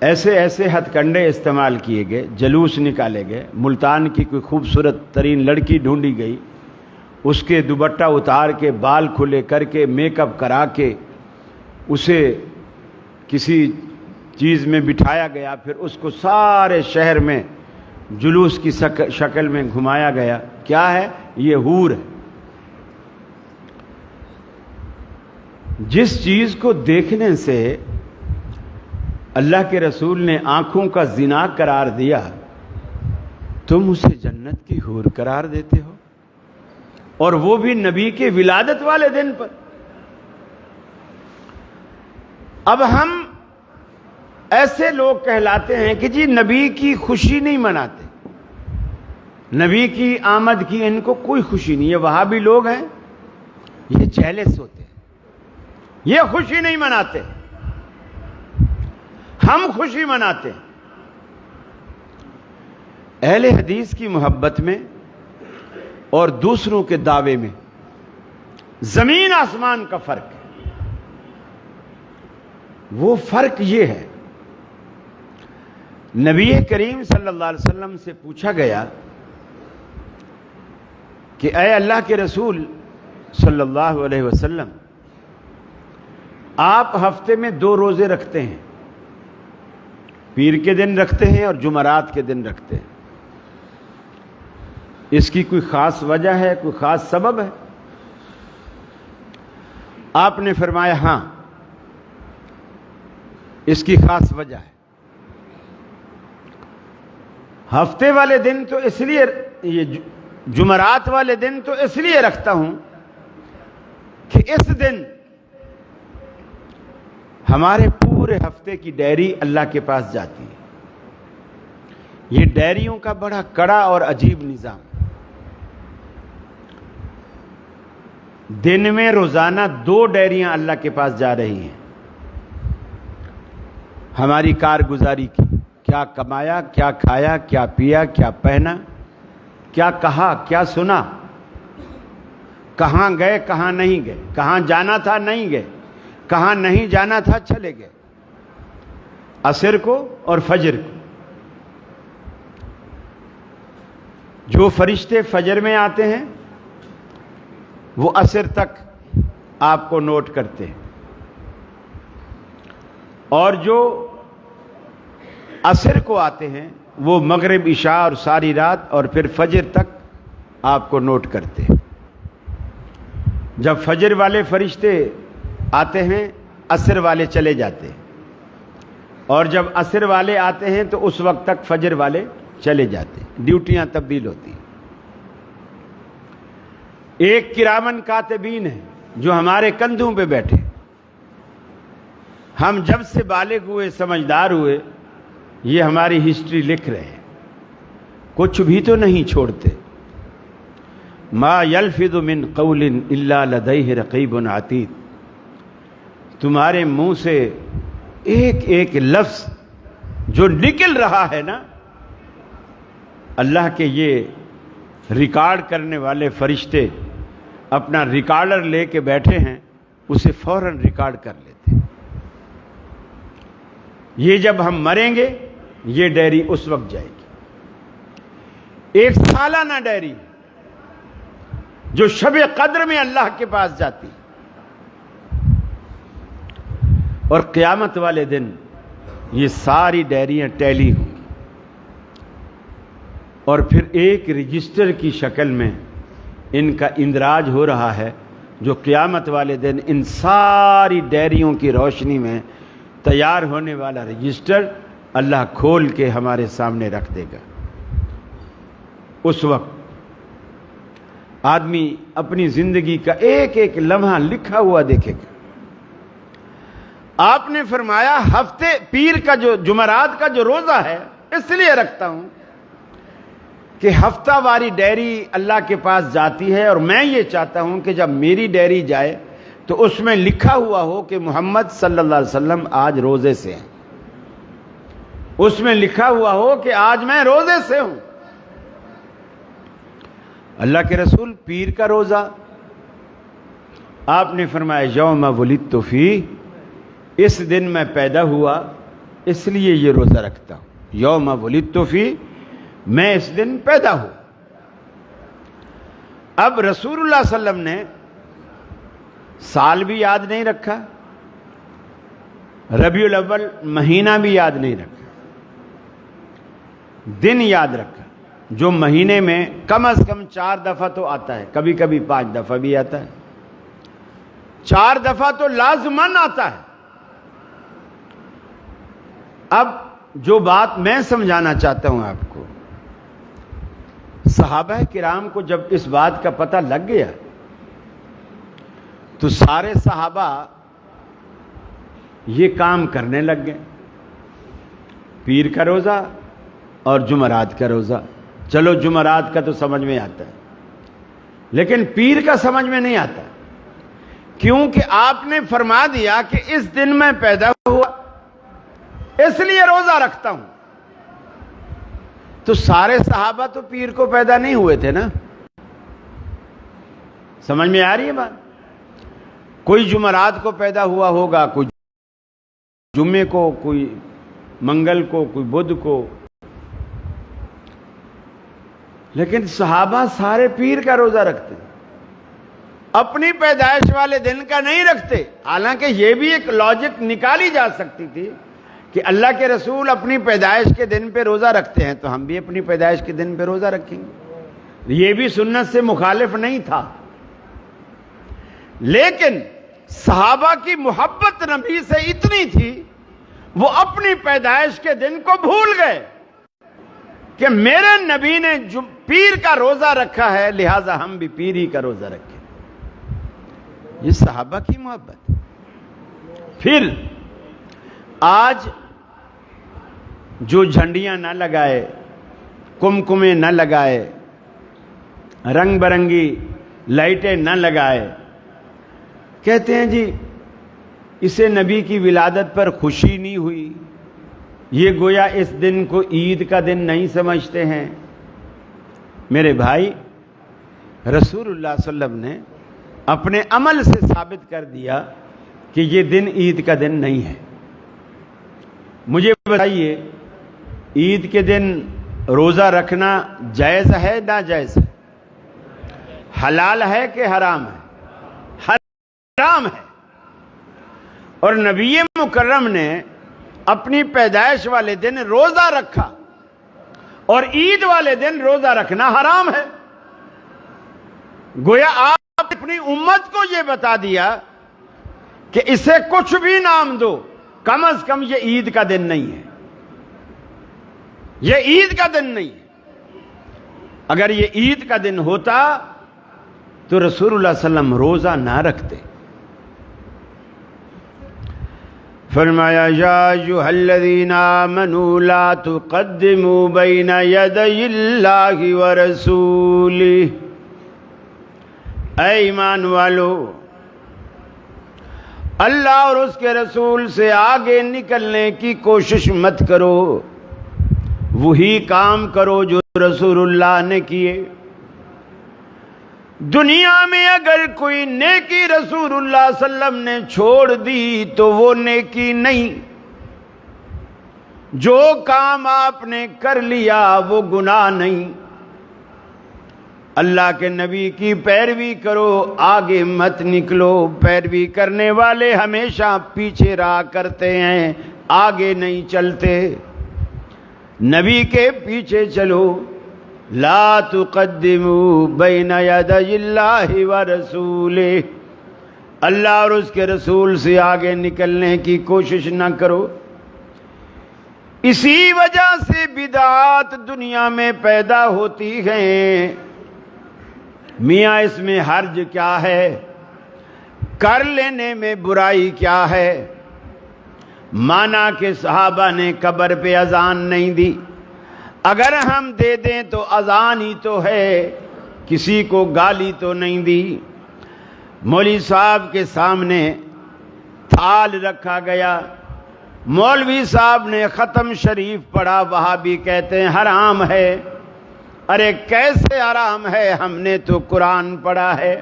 ایسے ہتھ کنڈے استعمال کیے گئے، جلوس نکالے گئے، ملتان کی کوئی خوبصورت ترین لڑکی ڈھونڈی گئی، اس کے دوپٹہ اتار کے، بال کھلے کر کے، میک اپ کرا کے اسے کسی چیز میں بٹھایا گیا، پھر اس کو سارے شہر میں جلوس کی شکل میں گھمایا گیا۔ کیا ہے یہ؟ حور ہے۔ جس چیز کو دیکھنے سے اللہ کے رسول نے آنکھوں کا زنا قرار دیا، تم اسے جنت کی حور قرار دیتے ہو، اور وہ بھی نبی کے ولادت والے دن پر۔ اب ہم ایسے لوگ کہلاتے ہیں کہ جی نبی کی خوشی نہیں مناتے، نبی کی آمد کی ان کو کوئی خوشی نہیں۔ یہ وہابی لوگ ہیں، یہ جیلس ہوتے ہیں، یہ خوشی نہیں مناتے، ہم خوشی مناتے ہیں۔ اہل حدیث کی محبت میں اور دوسروں کے دعوے میں زمین آسمان کا فرق ہے۔ وہ فرق یہ ہے، نبی کریم صلی اللہ علیہ وسلم سے پوچھا گیا کہ اے اللہ کے رسول صلی اللہ علیہ وسلم، آپ ہفتے میں 2 روزے رکھتے ہیں، پیر کے دن رکھتے ہیں اور جمعرات کے دن رکھتے ہیں، اس کی کوئی خاص وجہ ہے، کوئی خاص سبب ہے؟ آپ نے فرمایا ہاں، اس کی خاص وجہ ہے۔ ہفتے والے دن تو اس لیے، یہ جمعرات والے دن تو اس لیے رکھتا ہوں کہ اس دن ہمارے پورے ہفتے کی ڈائری اللہ کے پاس جاتی ہے۔ یہ ڈائریوں کا بڑا کڑا اور عجیب نظام، دن میں روزانہ 2 ڈائریاں اللہ کے پاس جا رہی ہیں ہماری کارگزاری کی، کیا کمایا، کیا کھایا، کیا پیا، کیا پہنا، کیا کہا، کیا سنا، کہاں گئے، کہاں نہیں گئے، کہاں جانا تھا نہیں گئے، کہاں نہیں جانا تھا چلے گئے، عصر کو اور فجر کو۔ جو فرشتے فجر میں آتے ہیں وہ عصر تک آپ کو نوٹ کرتے ہیں، اور جو عصر کو آتے ہیں وہ مغرب، عشاء اور ساری رات اور پھر فجر تک آپ کو نوٹ کرتے ہیں۔ جب فجر والے فرشتے آتے ہیں عصر والے چلے جاتے ہیں، اور جب عصر والے آتے ہیں تو اس وقت تک فجر والے چلے جاتے ہیں، ڈیوٹیاں تبدیل ہوتی ہیں۔ ایک کرامن کاتبین ہے جو ہمارے کندھوں پہ بیٹھے، ہم جب سے بالغ ہوئے، سمجھدار ہوئے، یہ ہماری ہسٹری لکھ رہے ہیں۔ کچھ بھی تو نہیں چھوڑتے. ما یلفظ من قول الا لدیہ رقیب عتید. تمہارے منہ سے ایک ایک لفظ جو نکل رہا ہے نا، اللہ کے یہ ریکارڈ کرنے والے فرشتے اپنا ریکارڈر لے کے بیٹھے ہیں، اسے فوراً ریکارڈ کر لیتے ہیں. یہ جب ہم مریں گے یہ ڈائری اس وقت جائے گی. ایک سالانہ ڈائری جو شب قدر میں اللہ کے پاس جاتی، اور قیامت والے دن یہ ساری ڈائریاں ٹیلی ہوں گی، اور پھر ایک رجسٹر کی شکل میں ان کا اندراج ہو رہا ہے، جو قیامت والے دن ان ساری ڈائریوں کی روشنی میں تیار ہونے والا رجسٹر اللہ کھول کے ہمارے سامنے رکھ دے گا. اس وقت آدمی اپنی زندگی کا ایک ایک لمحہ لکھا ہوا دیکھے گا. آپ نے فرمایا ہفتے پیر کا جو جمعرات کا جو روزہ ہے اس لیے رکھتا ہوں کہ ہفتہ واری ڈائری اللہ کے پاس جاتی ہے، اور میں یہ چاہتا ہوں کہ جب میری ڈائری جائے تو اس میں لکھا ہوا ہو کہ محمد صلی اللہ علیہ وسلم آج روزے سے ہیں. اس میں لکھا ہوا ہو کہ آج میں روزے سے ہوں. اللہ کے رسول پیر کا روزہ، آپ نے فرمایا یوم ولدت فیہ، اس دن میں پیدا ہوا اس لیے یہ روزہ رکھتا ہوں. یوم ولدت فیہ، میں اس دن پیدا ہوں. اب رسول اللہ صلی اللہ علیہ وسلم نے سال بھی یاد نہیں رکھا، ربیع الاول مہینہ بھی یاد نہیں رکھا، دن یاد رکھا جو مہینے میں کم از کم 4 دفعہ تو آتا ہے، کبھی کبھی 5 دفعہ بھی آتا ہے، 4 دفعہ تو لازماً آتا ہے. اب جو بات میں سمجھانا چاہتا ہوں آپ کو، صحابہ کرام کو جب اس بات کا پتہ لگ گیا تو سارے صحابہ یہ کام کرنے لگ گئے. پیر کا روزہ اور جمعرات کا روزہ. چلو جمعرات کا تو سمجھ میں آتا ہے، لیکن پیر کا سمجھ میں نہیں آتا، کیونکہ آپ نے فرما دیا کہ اس دن میں پیدا ہوا اس لیے روزہ رکھتا ہوں. تو سارے صحابہ تو پیر کو پیدا نہیں ہوئے تھے نا. سمجھ میں آ رہی ہے بات؟ کوئی جمعرات کو پیدا ہوا ہوگا، کوئی جمعے کو، کوئی منگل کو، کوئی بدھ کو، لیکن صحابہ سارے پیر کا روزہ رکھتے ہیں، اپنی پیدائش والے دن کا نہیں رکھتے. حالانکہ یہ بھی ایک لاجک نکالی جا سکتی تھی کہ اللہ کے رسول اپنی پیدائش کے دن پہ روزہ رکھتے ہیں تو ہم بھی اپنی پیدائش کے دن پہ روزہ رکھیں گے. یہ بھی سنت سے مخالف نہیں تھا، لیکن صحابہ کی محبت نبی سے اتنی تھی وہ اپنی پیدائش کے دن کو بھول گئے کہ میرے نبی نے جو پیر کا روزہ رکھا ہے لہٰذا ہم بھی پیر ہی کا روزہ رکھیں. یہ صحابہ کی محبت. پھر آج جو جھنڈیاں نہ لگائے، کمکمے نہ لگائے، رنگ برنگی لائٹیں نہ لگائے، کہتے ہیں جی اسے نبی کی ولادت پر خوشی نہیں ہوئی، یہ گویا اس دن کو عید کا دن نہیں سمجھتے ہیں. میرے بھائی، رسول اللہ صلی اللہ علیہ وسلم نے اپنے عمل سے ثابت کر دیا کہ یہ دن عید کا دن نہیں ہے. مجھے بتائیے عید کے دن روزہ رکھنا جائز ہے ناجائز ہے؟ حلال ہے کہ حرام ہے؟ حرام ہے. اور نبی مکرم نے اپنی پیدائش والے دن روزہ رکھا، اور عید والے دن روزہ رکھنا حرام ہے. گویا آپ اپنی امت کو یہ بتا دیا کہ اسے کچھ بھی نام دو، کم از کم یہ عید کا دن نہیں ہے، یہ عید کا دن نہیں ہے. اگر یہ عید کا دن ہوتا تو رسول اللہ صلی اللہ علیہ وسلم روزہ نہ رکھتے. فرمایا یا ایھا الذین آمنوا لا تقدموا بین یدی اللہ ورسولہ، اے ایمان والو اللہ اور اس کے رسول سے آگے نکلنے کی کوشش مت کرو، وہی کام کرو جو رسول اللہ نے کیے۔ دنیا میں اگر کوئی نیکی رسول اللہ صلی اللہ علیہ وسلم نے چھوڑ دی تو وہ نیکی نہیں، جو کام آپ نے کر لیا وہ گناہ نہیں۔ اللہ کے نبی کی پیروی کرو، آگے مت نکلو۔ پیروی کرنے والے ہمیشہ پیچھے رہا کرتے ہیں، آگے نہیں چلتے۔ نبی کے پیچھے چلو۔ لا تقدموا بین یدی اللہ ورسولہ، اللہ اور اس کے رسول سے آگے نکلنے کی کوشش نہ کرو۔ اسی وجہ سے بدعات دنیا میں پیدا ہوتی ہیں۔ میاں اس میں حرج کیا ہے؟ کر لینے میں برائی کیا ہے؟ مانا کہ صحابہ نے قبر پہ اذان نہیں دی، اگر ہم دے دیں تو اذان ہی تو ہے، کسی کو گالی تو نہیں دی۔ مولوی صاحب کے سامنے تھال رکھا گیا، مولوی صاحب نے ختم شریف پڑھا، وہابی کہتے ہیں حرام ہے۔ ارے کیسے حرام ہے؟ ہم نے تو قرآن پڑھا ہے،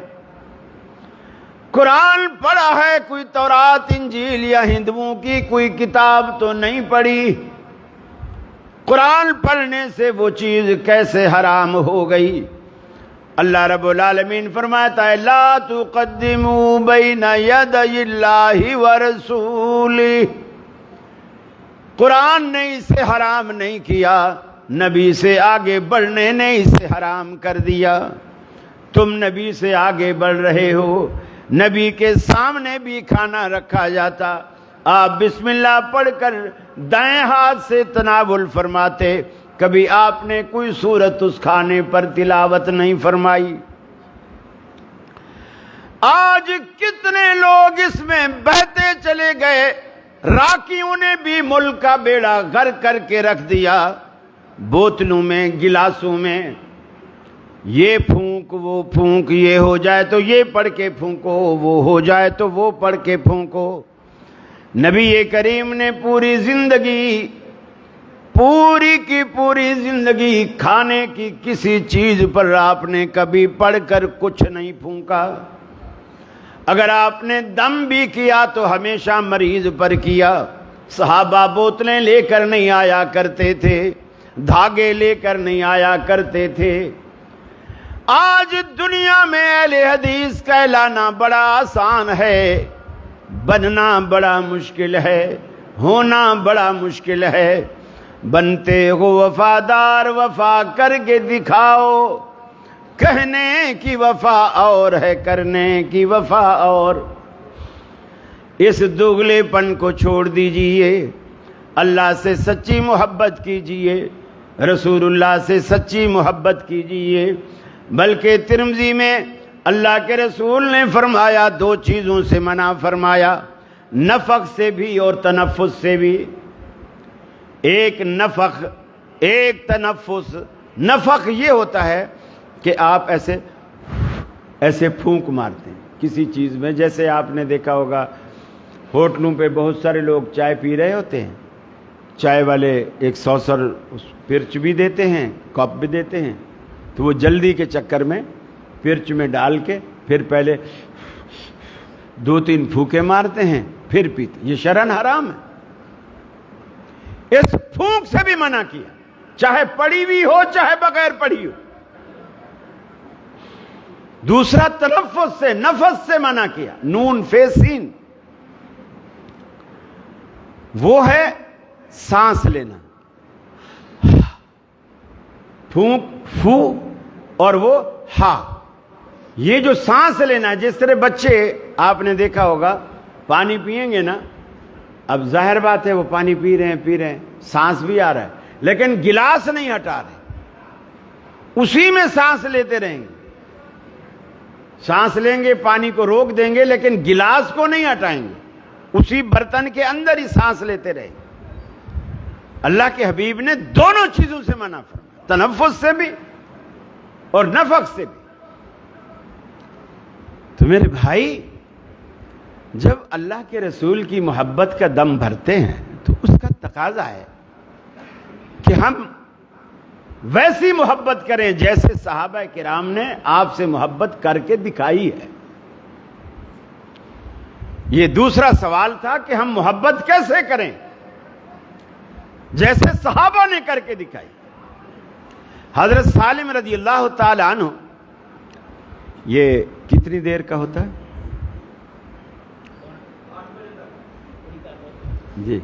قرآن پڑھا ہے، کوئی تورات انجیل یا ہندوؤں کی کوئی کتاب تو نہیں پڑھی۔ قرآن پڑھنے سے وہ چیز کیسے حرام ہو گئی؟ اللہ رب العالمین فرماتا ہے لا تقدموا بین یدی اللہ ورسولہ، قرآن نے اسے حرام نہیں کیا، نبی سے آگے بڑھنے نے اسے حرام کر دیا۔ تم نبی سے آگے بڑھ رہے ہو، نبی کے سامنے بھی کھانا رکھا جاتا، آپ بسم اللہ پڑھ کر دائیں ہاتھ سے تناول فرماتے، کبھی آپ نے کوئی سورت اس کھانے پر تلاوت نہیں فرمائی۔ آج کتنے لوگ اس میں بہتے چلے گئے، راکیوں نے بھی ملک کا بیڑا غرق کر کے رکھ دیا، بوتلوں میں گلاسوں میں یہ پھونک وہ پھونک، یہ ہو جائے تو یہ پڑھ کے پھونکو، وہ ہو جائے تو وہ پڑھ کے پھونکو۔ نبی کریم نے پوری زندگی، پوری کی پوری زندگی کھانے کی کسی چیز پر آپ نے کبھی پڑھ کر کچھ نہیں پھونکا۔ اگر آپ نے دم بھی کیا تو ہمیشہ مریض پر کیا۔ صحابہ بوتلیں لے کر نہیں آیا کرتے تھے، دھاگے لے کر نہیں آیا کرتے تھے۔ آج دنیا میں اہل حدیث کہلانا بڑا آسان ہے، بننا بڑا مشکل ہے، ہونا بڑا مشکل ہے۔ بنتے ہو وفادار، وفا کر کے دکھاؤ، کہنے کی وفا اور ہے، کرنے کی وفا اور۔ اس دگلے پن کو چھوڑ دیجئے، اللہ سے سچی محبت کیجئے، رسول اللہ سے سچی محبت کیجئے۔ بلکہ ترمذی میں اللہ کے رسول نے فرمایا، دو چیزوں سے منع فرمایا، نفخ سے بھی اور تنفس سے بھی۔ ایک نفخ، ایک تنفس۔ نفخ یہ ہوتا ہے کہ آپ ایسے پھونک مارتے ہیں کسی چیز میں، جیسے آپ نے دیکھا ہوگا ہوٹلوں پہ بہت سارے لوگ چائے پی رہے ہوتے ہیں، چائے والے ایک سوسر پرچ بھی دیتے ہیں، کپ بھی دیتے ہیں، تو وہ جلدی کے چکر میں پرچ میں ڈال کے پھر پہلے 2-3 پھونکے مارتے ہیں، پھر پیتے۔ یہ شرعاً حرام ہے۔ اس پھونک سے بھی منع کیا، چاہے پڑی ہوئی ہو چاہے بغیر پڑی ہو۔ دوسرا تلفظ سے، نفس سے منع کیا، نون فے سین، وہ ہے سانس لینا، پھونک فو اور وہ ہا، یہ جو سانس لینا ہے۔ جس طرح بچے آپ نے دیکھا ہوگا پانی پئیں گے نا، اب ظاہر بات ہے وہ پانی پی رہے ہیں، سانس بھی آ رہا ہے، لیکن گلاس نہیں ہٹا رہے، اسی میں سانس لیتے رہیں گے۔ سانس لیں گے، پانی کو روک دیں گے، لیکن گلاس کو نہیں ہٹائیں گے۔ اسی برتن کے اندر ہی سانس لیتے رہے. اللہ کے حبیب نے دونوں چیزوں سے منع فرمایا, تنفس سے بھی اور نفخ سے بھی. تو میرے بھائی, جب اللہ کے رسول کی محبت کا دم بھرتے ہیں تو اس کا تقاضا ہے کہ ہم ویسی محبت کریں جیسے صحابہ کرام نے آپ سے محبت کر کے دکھائی ہے. یہ دوسرا سوال تھا کہ ہم محبت کیسے کریں جیسے صحابہ نے کر کے دکھائی. حضرت سالم رضی اللہ تعالی عنہ, یہ کتنی دیر کا ہوتا ہے جی؟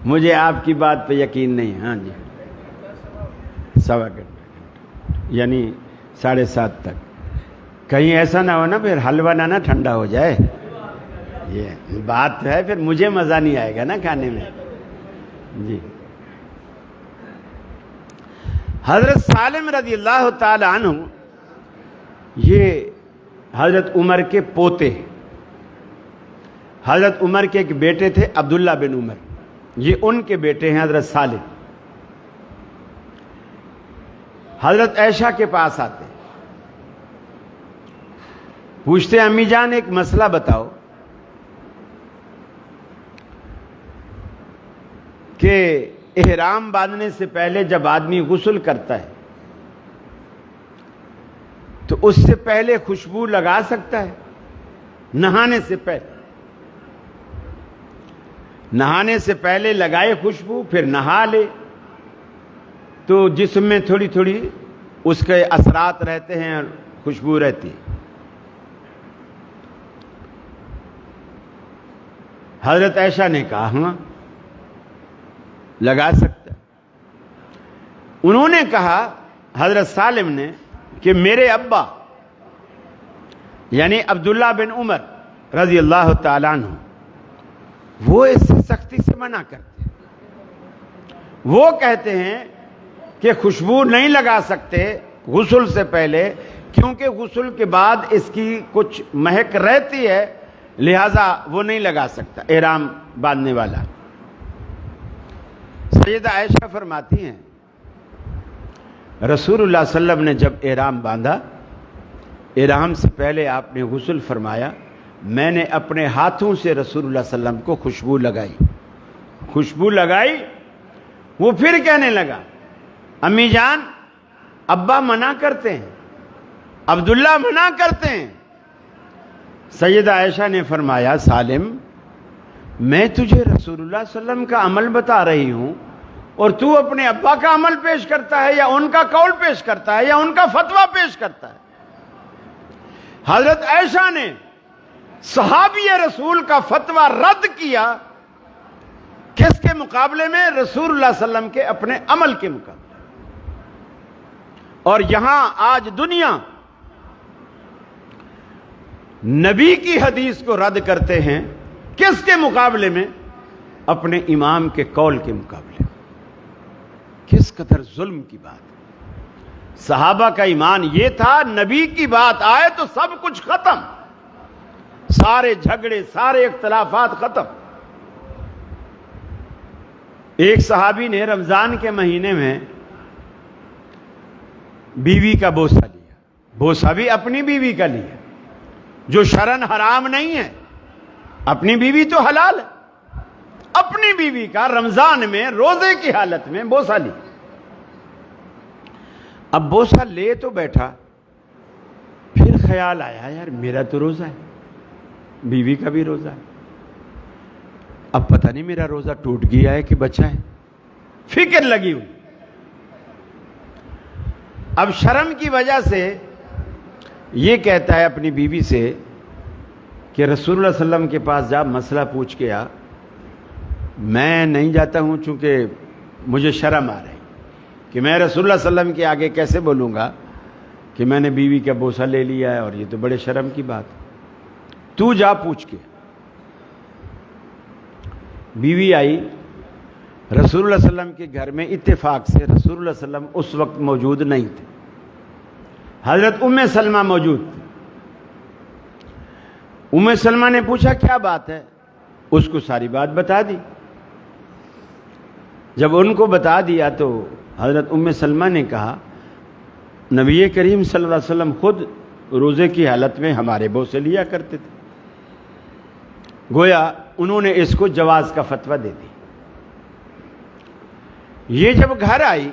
مجھے آپ کی بات پہ یقین نہیں. ہاں جی, 1.25 گھنٹہ یعنی 7:30 تک. کہیں ایسا نہ ہو نا پھر حلوہ نہ ٹھنڈا ہو جائے. یہ بات ہے, پھر مجھے مزہ نہیں آئے گا نا کھانے میں. جی, حضرت سالم رضی اللہ تعالی عنہ یہ حضرت عمر کے پوتے ہیں. حضرت عمر کے ایک بیٹے تھے عبداللہ بن عمر, یہ ان کے بیٹے ہیں حضرت سالم. حضرت عائشہ کے پاس آتے, پوچھتے امی جان ایک مسئلہ بتاؤ کہ احرام باندھنے سے پہلے جب آدمی غسل کرتا ہے تو اس سے پہلے خوشبو لگا سکتا ہے؟ نہانے سے پہلے, نہانے سے پہلے لگائے خوشبو, پھر نہا لے تو جسم میں تھوڑی تھوڑی اس کے اثرات رہتے ہیں اور خوشبو رہتی ہے. حضرت عائشہ نے کہا ہاں لگا سکتا. انہوں نے کہا حضرت سالم نے کہ میرے ابا یعنی عبداللہ بن عمر رضی اللہ تعالیٰ عنہ وہ اس سے سختی سے منع کرتے ہیں. وہ کہتے ہیں کہ خوشبو نہیں لگا سکتے غسل سے پہلے, کیونکہ غسل کے بعد اس کی کچھ مہک رہتی ہے, لہذا وہ نہیں لگا سکتا احرام باندھنے والا. سیدہ عائشہ فرماتی ہیں رسول اللہ صلی اللہ علیہ وسلم نے جب احرام باندھا, احرام سے پہلے آپ نے غسل فرمایا, میں نے اپنے ہاتھوں سے رسول اللہ صلی اللہ علیہ وسلم کو خوشبو لگائی. وہ پھر کہنے لگا امی جان ابا منع کرتے ہیں, عبداللہ منع کرتے ہیں. سیدہ عائشہ نے فرمایا سالم میں تجھے رسول اللہ صلی اللہ علیہ وسلم کا عمل بتا رہی ہوں اور تو اپنے ابا کا عمل پیش کرتا ہے, یا ان کا قول پیش کرتا ہے, یا ان کا فتویٰ پیش کرتا ہے. حضرت عائشہ نے صحابی رسول کا فتویٰ رد کیا, کس کے مقابلے میں؟ رسول اللہ صلی اللہ علیہ وسلم کے اپنے عمل کے مقابلے. اور یہاں آج دنیا نبی کی حدیث کو رد کرتے ہیں, کس کے مقابلے میں؟ اپنے امام کے قول کے مقابلے. کس قدر ظلم کی بات. صحابہ کا ایمان یہ تھا نبی کی بات آئے تو سب کچھ ختم, سارے جھگڑے سارے اختلافات ختم. ایک صحابی نے رمضان کے مہینے میں بیوی کا بوسہ لیا, بوسہ بھی اپنی بیوی کا لیا جو شرعن حرام نہیں ہے, اپنی بیوی تو حلال ہے, اپنی بیوی کا رمضان میں روزے کی حالت میں بوسہ لی. اب بوسہ لے تو بیٹھا, پھر خیال آیا یار میرا تو روزہ ہے, بیوی کا بھی روزہ ہے, اب پتہ نہیں میرا روزہ ٹوٹ گیا ہے کہ بچا ہے, فکر لگی ہوئی. اب شرم کی وجہ سے یہ کہتا ہے اپنی بیوی سے کہ رسول اللہ صلی اللہ علیہ وسلم کے پاس جا, مسئلہ پوچھ کے آ. میں نہیں جاتا ہوں چونکہ مجھے شرم آ رہی کہ میں رسول اللہ صلی اللہ علیہ وسلم کے آگے کیسے بولوں گا کہ میں نے بیوی کا بوسہ لے لیا ہے, اور یہ تو بڑے شرم کی بات ہے, تو جا پوچھ کے. بیوی آئی, رسول اللہ صلی اللہ علیہ وسلم کے گھر میں اتفاق سے رسول اللہ صلی اللہ علیہ وسلم اس وقت موجود نہیں تھے, حضرت ام سلمہ موجود تھی. ام سلمہ نے پوچھا کیا بات ہے؟ اس کو ساری بات بتا دی۔ جب ان کو بتا دیا تو حضرت ام سلمہ نے کہا نبی کریم صلی اللہ علیہ وسلم خود روزے کی حالت میں ہمارے بوسے لیا کرتے تھے۔ گویا انہوں نے اس کو جواز کا فتویٰ دے دی۔ یہ جب گھر آئی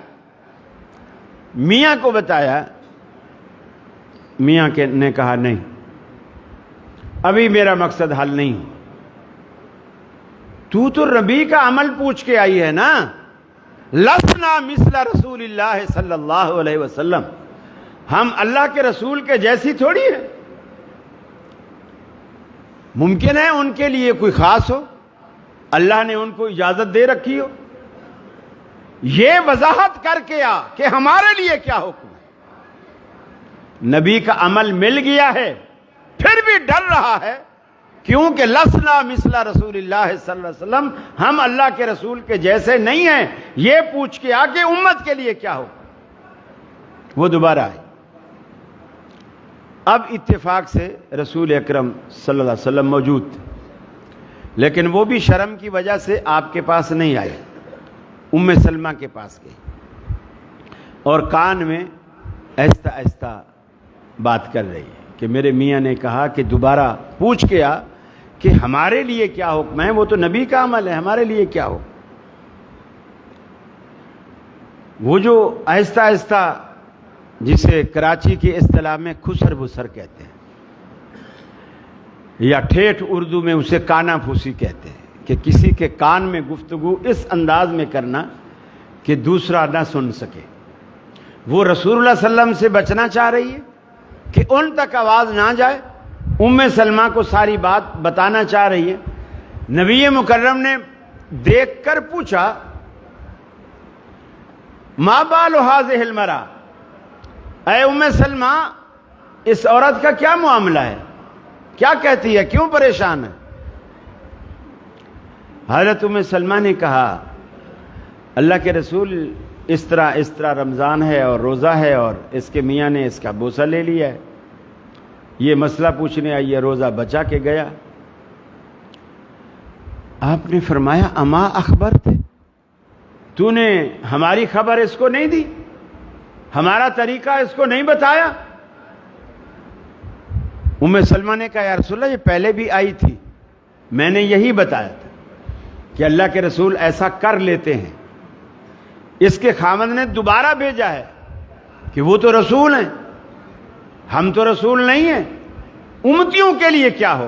میاں کو بتایا، میاں نے کہا نہیں، ابھی میرا مقصد حل نہیں ہو، تو نبی کا عمل پوچھ کے آئی ہے نا، لسنا مثل رسول اللہ صلی اللہ علیہ وسلم، ہم اللہ کے رسول کے جیسی تھوڑی ہے۔ ممکن ہے ان کے لیے کوئی خاص ہو، اللہ نے ان کو اجازت دے رکھی ہو، یہ وضاحت کر کے آ کہ ہمارے لیے کیا حکم ہے۔ نبی کا عمل مل گیا ہے پھر بھی ڈر رہا ہے، کیونکہ لسنا مثل رسول اللہ صلی اللہ علیہ وسلم، ہم اللہ کے رسول کے جیسے نہیں ہیں، یہ پوچھ کے آ کہ امت کے لیے کیا حکم۔ وہ دوبارہ آئے۔ اب اتفاق سے رسول اکرم صلی اللہ علیہ وسلم موجود تھے، لیکن وہ بھی شرم کی وجہ سے آپ کے پاس نہیں آئے، ام سلمہ کے پاس گئے اور کان میں آہستہ آہستہ بات کر رہی ہے کہ میرے میاں نے کہا کہ دوبارہ پوچھ کے آ کہ ہمارے لیے کیا حکم ہے، وہ تو نبی کا عمل ہے، ہمارے لیے کیا حکم۔ وہ جو آہستہ آہستہ، جسے کراچی کی اصطلاح میں خسر بسر کہتے ہیں، یا ٹھیٹھ اردو میں اسے کانا پھوسی کہتے ہیں، کہ کسی کے کان میں گفتگو اس انداز میں کرنا کہ دوسرا نہ سن سکے۔ وہ رسول اللہ صلی اللہ علیہ وسلم سے بچنا چاہ رہی ہے کہ ان تک آواز نہ جائے، ام سلمہ کو ساری بات بتانا چاہ رہی ہے۔ نبی مکرم نے دیکھ کر پوچھا ما بال هذه المرأة، اے ام سلمہ اس عورت کا کیا معاملہ ہے، کیا کہتی ہے، کیوں پریشان ہے؟ حضرت ام سلمہ نے کہا اللہ کے رسول اس طرح رمضان ہے اور روزہ ہے اور اس کے میاں نے اس کا بوسہ لے لیا ہے، یہ مسئلہ پوچھنے آئی ہے، روزہ بچا کے گیا۔ آپ نے فرمایا اما اخبر تھے، تو نے ہماری خبر اس کو نہیں دی، ہمارا طریقہ اس کو نہیں بتایا؟ ام سلمہ نے کہا یا رسول اللہ یہ پہلے بھی آئی تھی، میں نے یہی بتایا تھا کہ اللہ کے رسول ایسا کر لیتے ہیں۔ اس کے خاوند نے دوبارہ بھیجا ہے کہ وہ تو رسول ہیں، ہم تو رسول نہیں ہیں، امتیوں کے لیے کیا ہو۔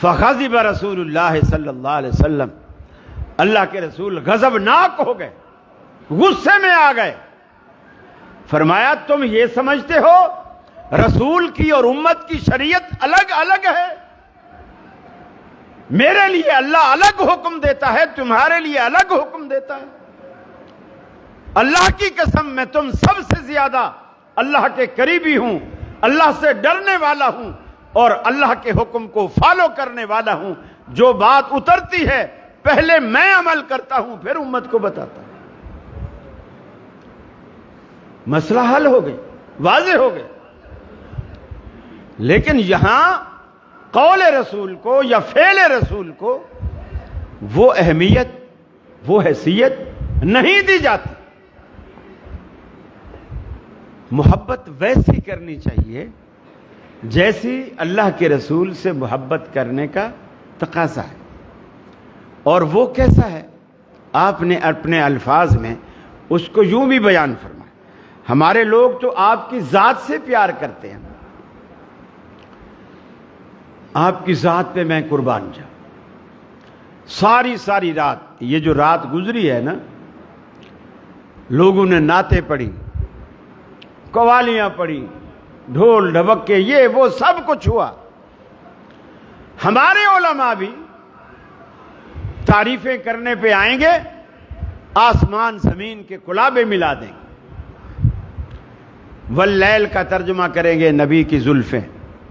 فغضب رسول اللہ صلی اللہ علیہ وسلم، اللہ کے رسول غضبناک ہو گئے، غصے میں آ گئے۔ فرمایا تم یہ سمجھتے ہو رسول کی اور امت کی شریعت الگ الگ ہے؟ میرے لیے اللہ الگ حکم دیتا ہے، تمہارے لیے الگ حکم دیتا ہے۔ اللہ کی قسم میں تم سب سے زیادہ اللہ کے قریبی ہوں، اللہ سے ڈرنے والا ہوں اور اللہ کے حکم کو فالو کرنے والا ہوں۔ جو بات اترتی ہے پہلے میں عمل کرتا ہوں پھر امت کو بتاتا ہوں۔ مسئلہ حل ہو گئی، واضح ہو گیا۔ لیکن یہاں قول رسول کو یا فعل رسول کو وہ اہمیت، وہ حیثیت نہیں دی جاتی۔ محبت ویسی کرنی چاہیے جیسی اللہ کے رسول سے محبت کرنے کا تقاضا ہے۔ اور وہ کیسا ہے آپ نے اپنے الفاظ میں اس کو یوں بھی بیان فرمایا۔ ہمارے لوگ تو آپ کی ذات سے پیار کرتے ہیں، آپ کی ذات پہ میں قربان جاؤں۔ ساری رات، یہ جو رات گزری ہے نا، لوگوں نے نعتیں پڑھی، قوالیاں پڑھی، ڈھول ڈھبکے، یہ وہ سب کچھ ہوا۔ ہمارے علماء بھی تعریفیں کرنے پہ آئیں گے، آسمان زمین کے کلابے ملا دیں گے۔ واللیل کا ترجمہ کریں گے نبی کی زلفیں،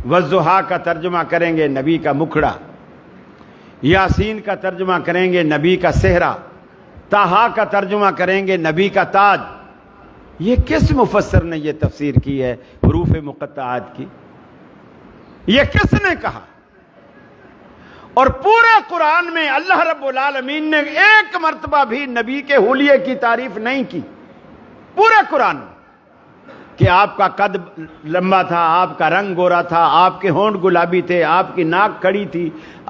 والضحیٰ کا ترجمہ کریں گے نبی کا مکھڑا، یاسین کا ترجمہ کریں گے نبی کا صحرا، طٰہٰ کا ترجمہ کریں گے نبی کا تاج۔ یہ کس مفسر نے یہ تفسیر کی ہے حروف مقطعات کی؟ یہ کس نے کہا؟ اور پورے قرآن میں اللہ رب العالمین نے ایک مرتبہ بھی نبی کے حلیے کی تعریف نہیں کی، پورے قرآن میں، کہ آپ کا قد لمبا تھا، آپ کا رنگ گورا تھا، آپ کے ہونٹ گلابی تھے، آپ کی ناک کھڑی تھی،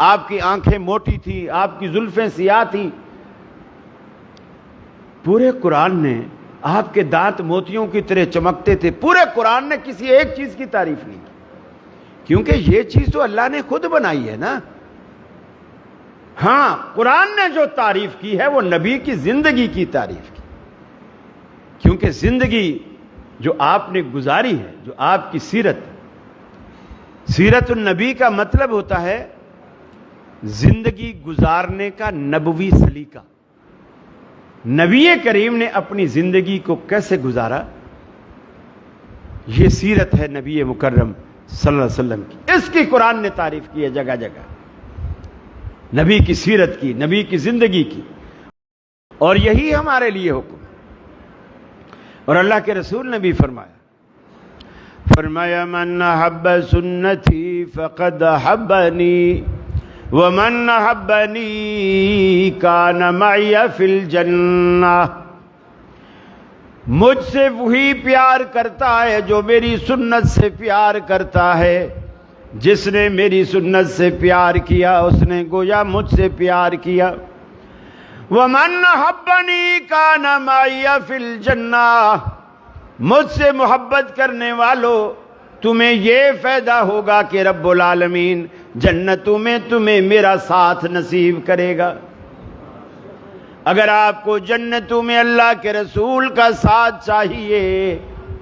آپ کی آنکھیں موٹی تھی، آپ کی زلفیں سیاہ تھیں۔ پورے قرآن نے آپ کے دانت موتیوں کی طرح چمکتے تھے، پورے قرآن نے کسی ایک چیز کی تعریف نہیں کی، کیونکہ یہ چیز تو اللہ نے خود بنائی ہے نا۔ ہاں، قرآن نے جو تعریف کی ہے وہ نبی کی زندگی کی تعریف کی، کیونکہ زندگی جو آپ نے گزاری ہے، جو آپ کی سیرت النبی کا مطلب ہوتا ہے زندگی گزارنے کا نبوی سلیقہ۔ نبی کریم نے اپنی زندگی کو کیسے گزارا، یہ سیرت ہے نبی مکرم صلی اللہ علیہ وسلم کی، اس کی قرآن نے تعریف کی ہے جگہ جگہ، نبی کی سیرت کی، نبی کی زندگی کی، اور یہی ہمارے لیے حکم۔ اور اللہ کے رسول نے بھی فرمایا من احب سنتی فقد احبنی ومن احبنی کان معی فی الجنہ، مجھ سے وہی پیار کرتا ہے جو میری سنت سے پیار کرتا ہے، جس نے میری سنت سے پیار کیا اس نے گویا مجھ سے پیار کیا۔ وَمَنْ أَحَبَّنِي كَانَ مَعِيَ فِي الْجَنَّةِ، مجھ سے محبت کرنے والوں تمہیں یہ فائدہ ہوگا کہ رب العالمین جنتوں میں تمہیں میرا ساتھ نصیب کرے گا۔ اگر آپ کو جنتوں میں اللہ کے رسول کا ساتھ چاہیے،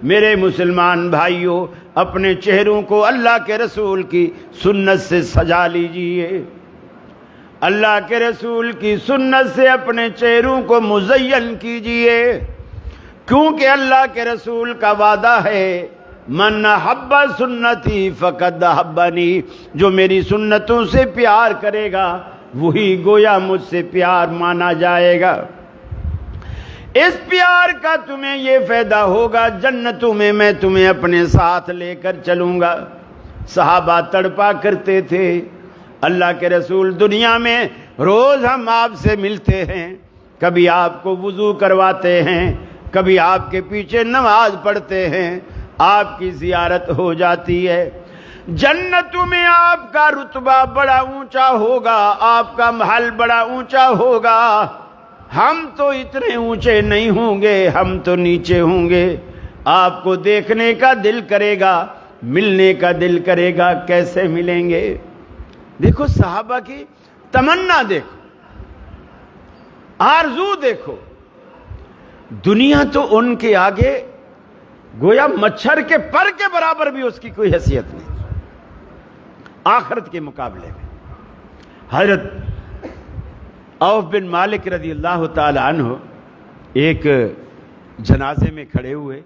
میرے مسلمان بھائیوں، اپنے چہروں کو اللہ کے رسول کی سنت سے سجا لیجئے، اللہ کے رسول کی سنت سے اپنے چہروں کو مزین کیجئے، کیونکہ اللہ کے رسول کا وعدہ ہے من احب سنتی فقد احبنی، جو میری سنتوں سے پیار کرے گا وہی گویا مجھ سے پیار مانا جائے گا۔ اس پیار کا تمہیں یہ فائدہ ہوگا، جنتوں میں میں تمہیں اپنے ساتھ لے کر چلوں گا۔ صحابہ تڑپا کرتے تھے، اللہ کے رسول دنیا میں روز ہم آپ سے ملتے ہیں، کبھی آپ کو وضو کرواتے ہیں، کبھی آپ کے پیچھے نماز پڑھتے ہیں، آپ کی زیارت ہو جاتی ہے۔ جنتوں میں آپ کا رتبہ بڑا اونچا ہوگا، آپ کا محل بڑا اونچا ہوگا، ہم تو اتنے اونچے نہیں ہوں گے، ہم تو نیچے ہوں گے۔ آپ کو دیکھنے کا دل کرے گا، ملنے کا دل کرے گا، کیسے ملیں گے؟ دیکھو صحابہ کی تمنا، دیکھو آرزو، دیکھو دنیا تو ان کے آگے گویا مچھر کے پر کے برابر بھی اس کی کوئی حیثیت نہیں، آخرت کے مقابلے میں۔ حضرت عوف بن مالک رضی اللہ تعالی عنہ ایک جنازے میں کھڑے ہوئے،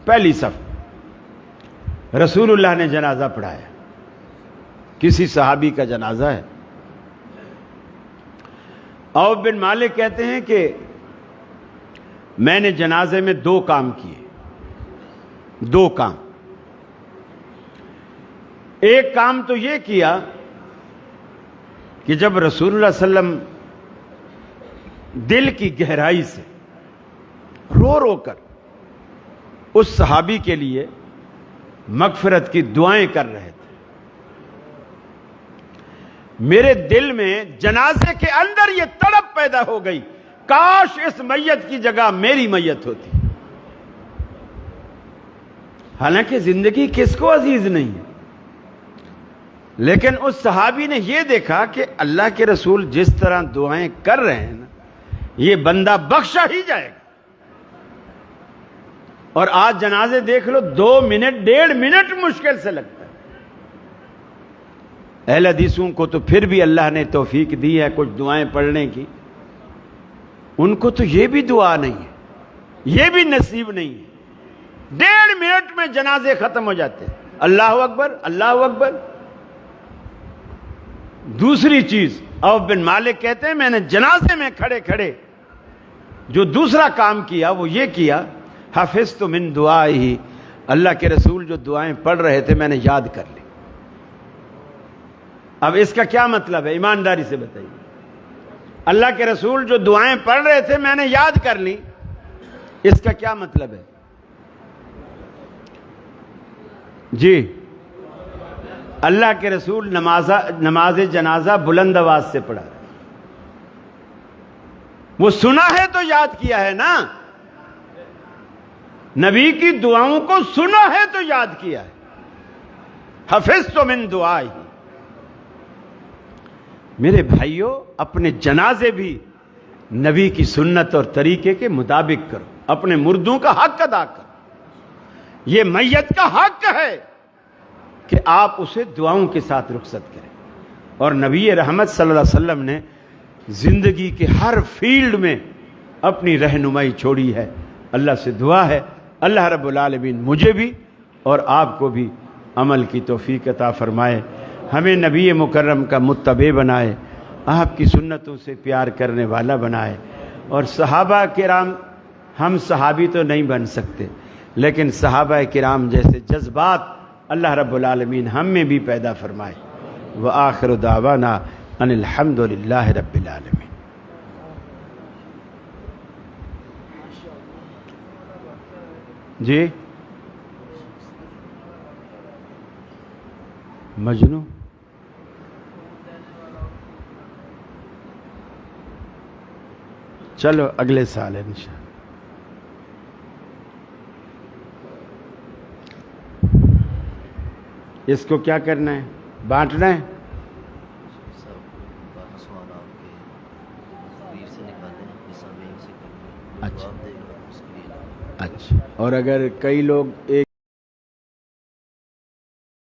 پہلی صف، رسول اللہ نے جنازہ پڑھایا، کسی صحابی کا جنازہ ہے۔ عوف بن مالک کہتے ہیں کہ میں نے جنازے میں دو کام کیے، دو کام۔ ایک کام تو یہ کیا کہ جب رسول اللہ صلی اللہ علیہ وسلم دل کی گہرائی سے رو رو کر اس صحابی کے لیے مغفرت کی دعائیں کر رہے تھے، میرے دل میں جنازے کے اندر یہ تڑپ پیدا ہو گئی، کاش اس میت کی جگہ میری میت ہوتی۔ حالانکہ زندگی کس کو عزیز نہیں ہے، لیکن اس صحابی نے یہ دیکھا کہ اللہ کے رسول جس طرح دعائیں کر رہے ہیں نا، یہ بندہ بخشا ہی جائے گا۔ اور آج جنازے دیکھ لو، 2 منٹ 1.5 منٹ مشکل سے لگتا ہے۔ اہل حدیثوں کو تو پھر بھی اللہ نے توفیق دی ہے کچھ دعائیں پڑھنے کی، ان کو تو یہ بھی دعا نہیں ہے، یہ بھی نصیب نہیں ہے۔ 1.5 منٹ میں جنازے ختم ہو جاتے ہیں، اللہ اکبر اللہ اکبر۔ دوسری چیز، عوف بن مالک کہتے ہیں میں نے جنازے میں کھڑے کھڑے جو دوسرا کام کیا وہ یہ کیا، حفظت من دعائہ، اللہ کے رسول جو دعائیں پڑھ رہے تھے میں نے یاد کر لی۔ اب اس کا کیا مطلب ہے؟ ایمانداری سے بتائیے. اللہ کے رسول جو دعائیں پڑھ رہے تھے میں نے یاد کر لی، اس کا کیا مطلب ہے؟ جی، اللہ کے رسول نماز جنازہ بلند آواز سے پڑھا، وہ سنا ہے تو یاد کیا ہے نا. نبی کی دعاؤں کو سنا ہے تو یاد کیا ہے. حفظت من دعائی. میرے بھائیوں، اپنے جنازے بھی نبی کی سنت اور طریقے کے مطابق کرو، اپنے مردوں کا حق ادا کرو. یہ میت کا حق ہے کہ آپ اسے دعاؤں کے ساتھ رخصت کریں. اور نبی رحمت صلی اللہ علیہ وسلم نے زندگی کے ہر فیلڈ میں اپنی رہنمائی چھوڑی ہے. اللہ سے دعا ہے اللہ رب العالمین مجھے بھی اور آپ کو بھی عمل کی توفیق عطا فرمائے، ہمیں نبی مکرم کا متبع بنائے، آپ کی سنتوں سے پیار کرنے والا بنائے. اور صحابہ کرام، ہم صحابی تو نہیں بن سکتے لیکن صحابہ کرام جیسے جذبات اللہ رب العالمین ہم میں بھی پیدا فرمائے. وآخر دعوانا ان الحمد للہ رب العالمین. جی مجنو چلو اگلے سال ہے انشاءاللہ. اس کو کیا کرنا ہے؟ بانٹنا ہے. اچھا، اور اگر کئی لوگ ایک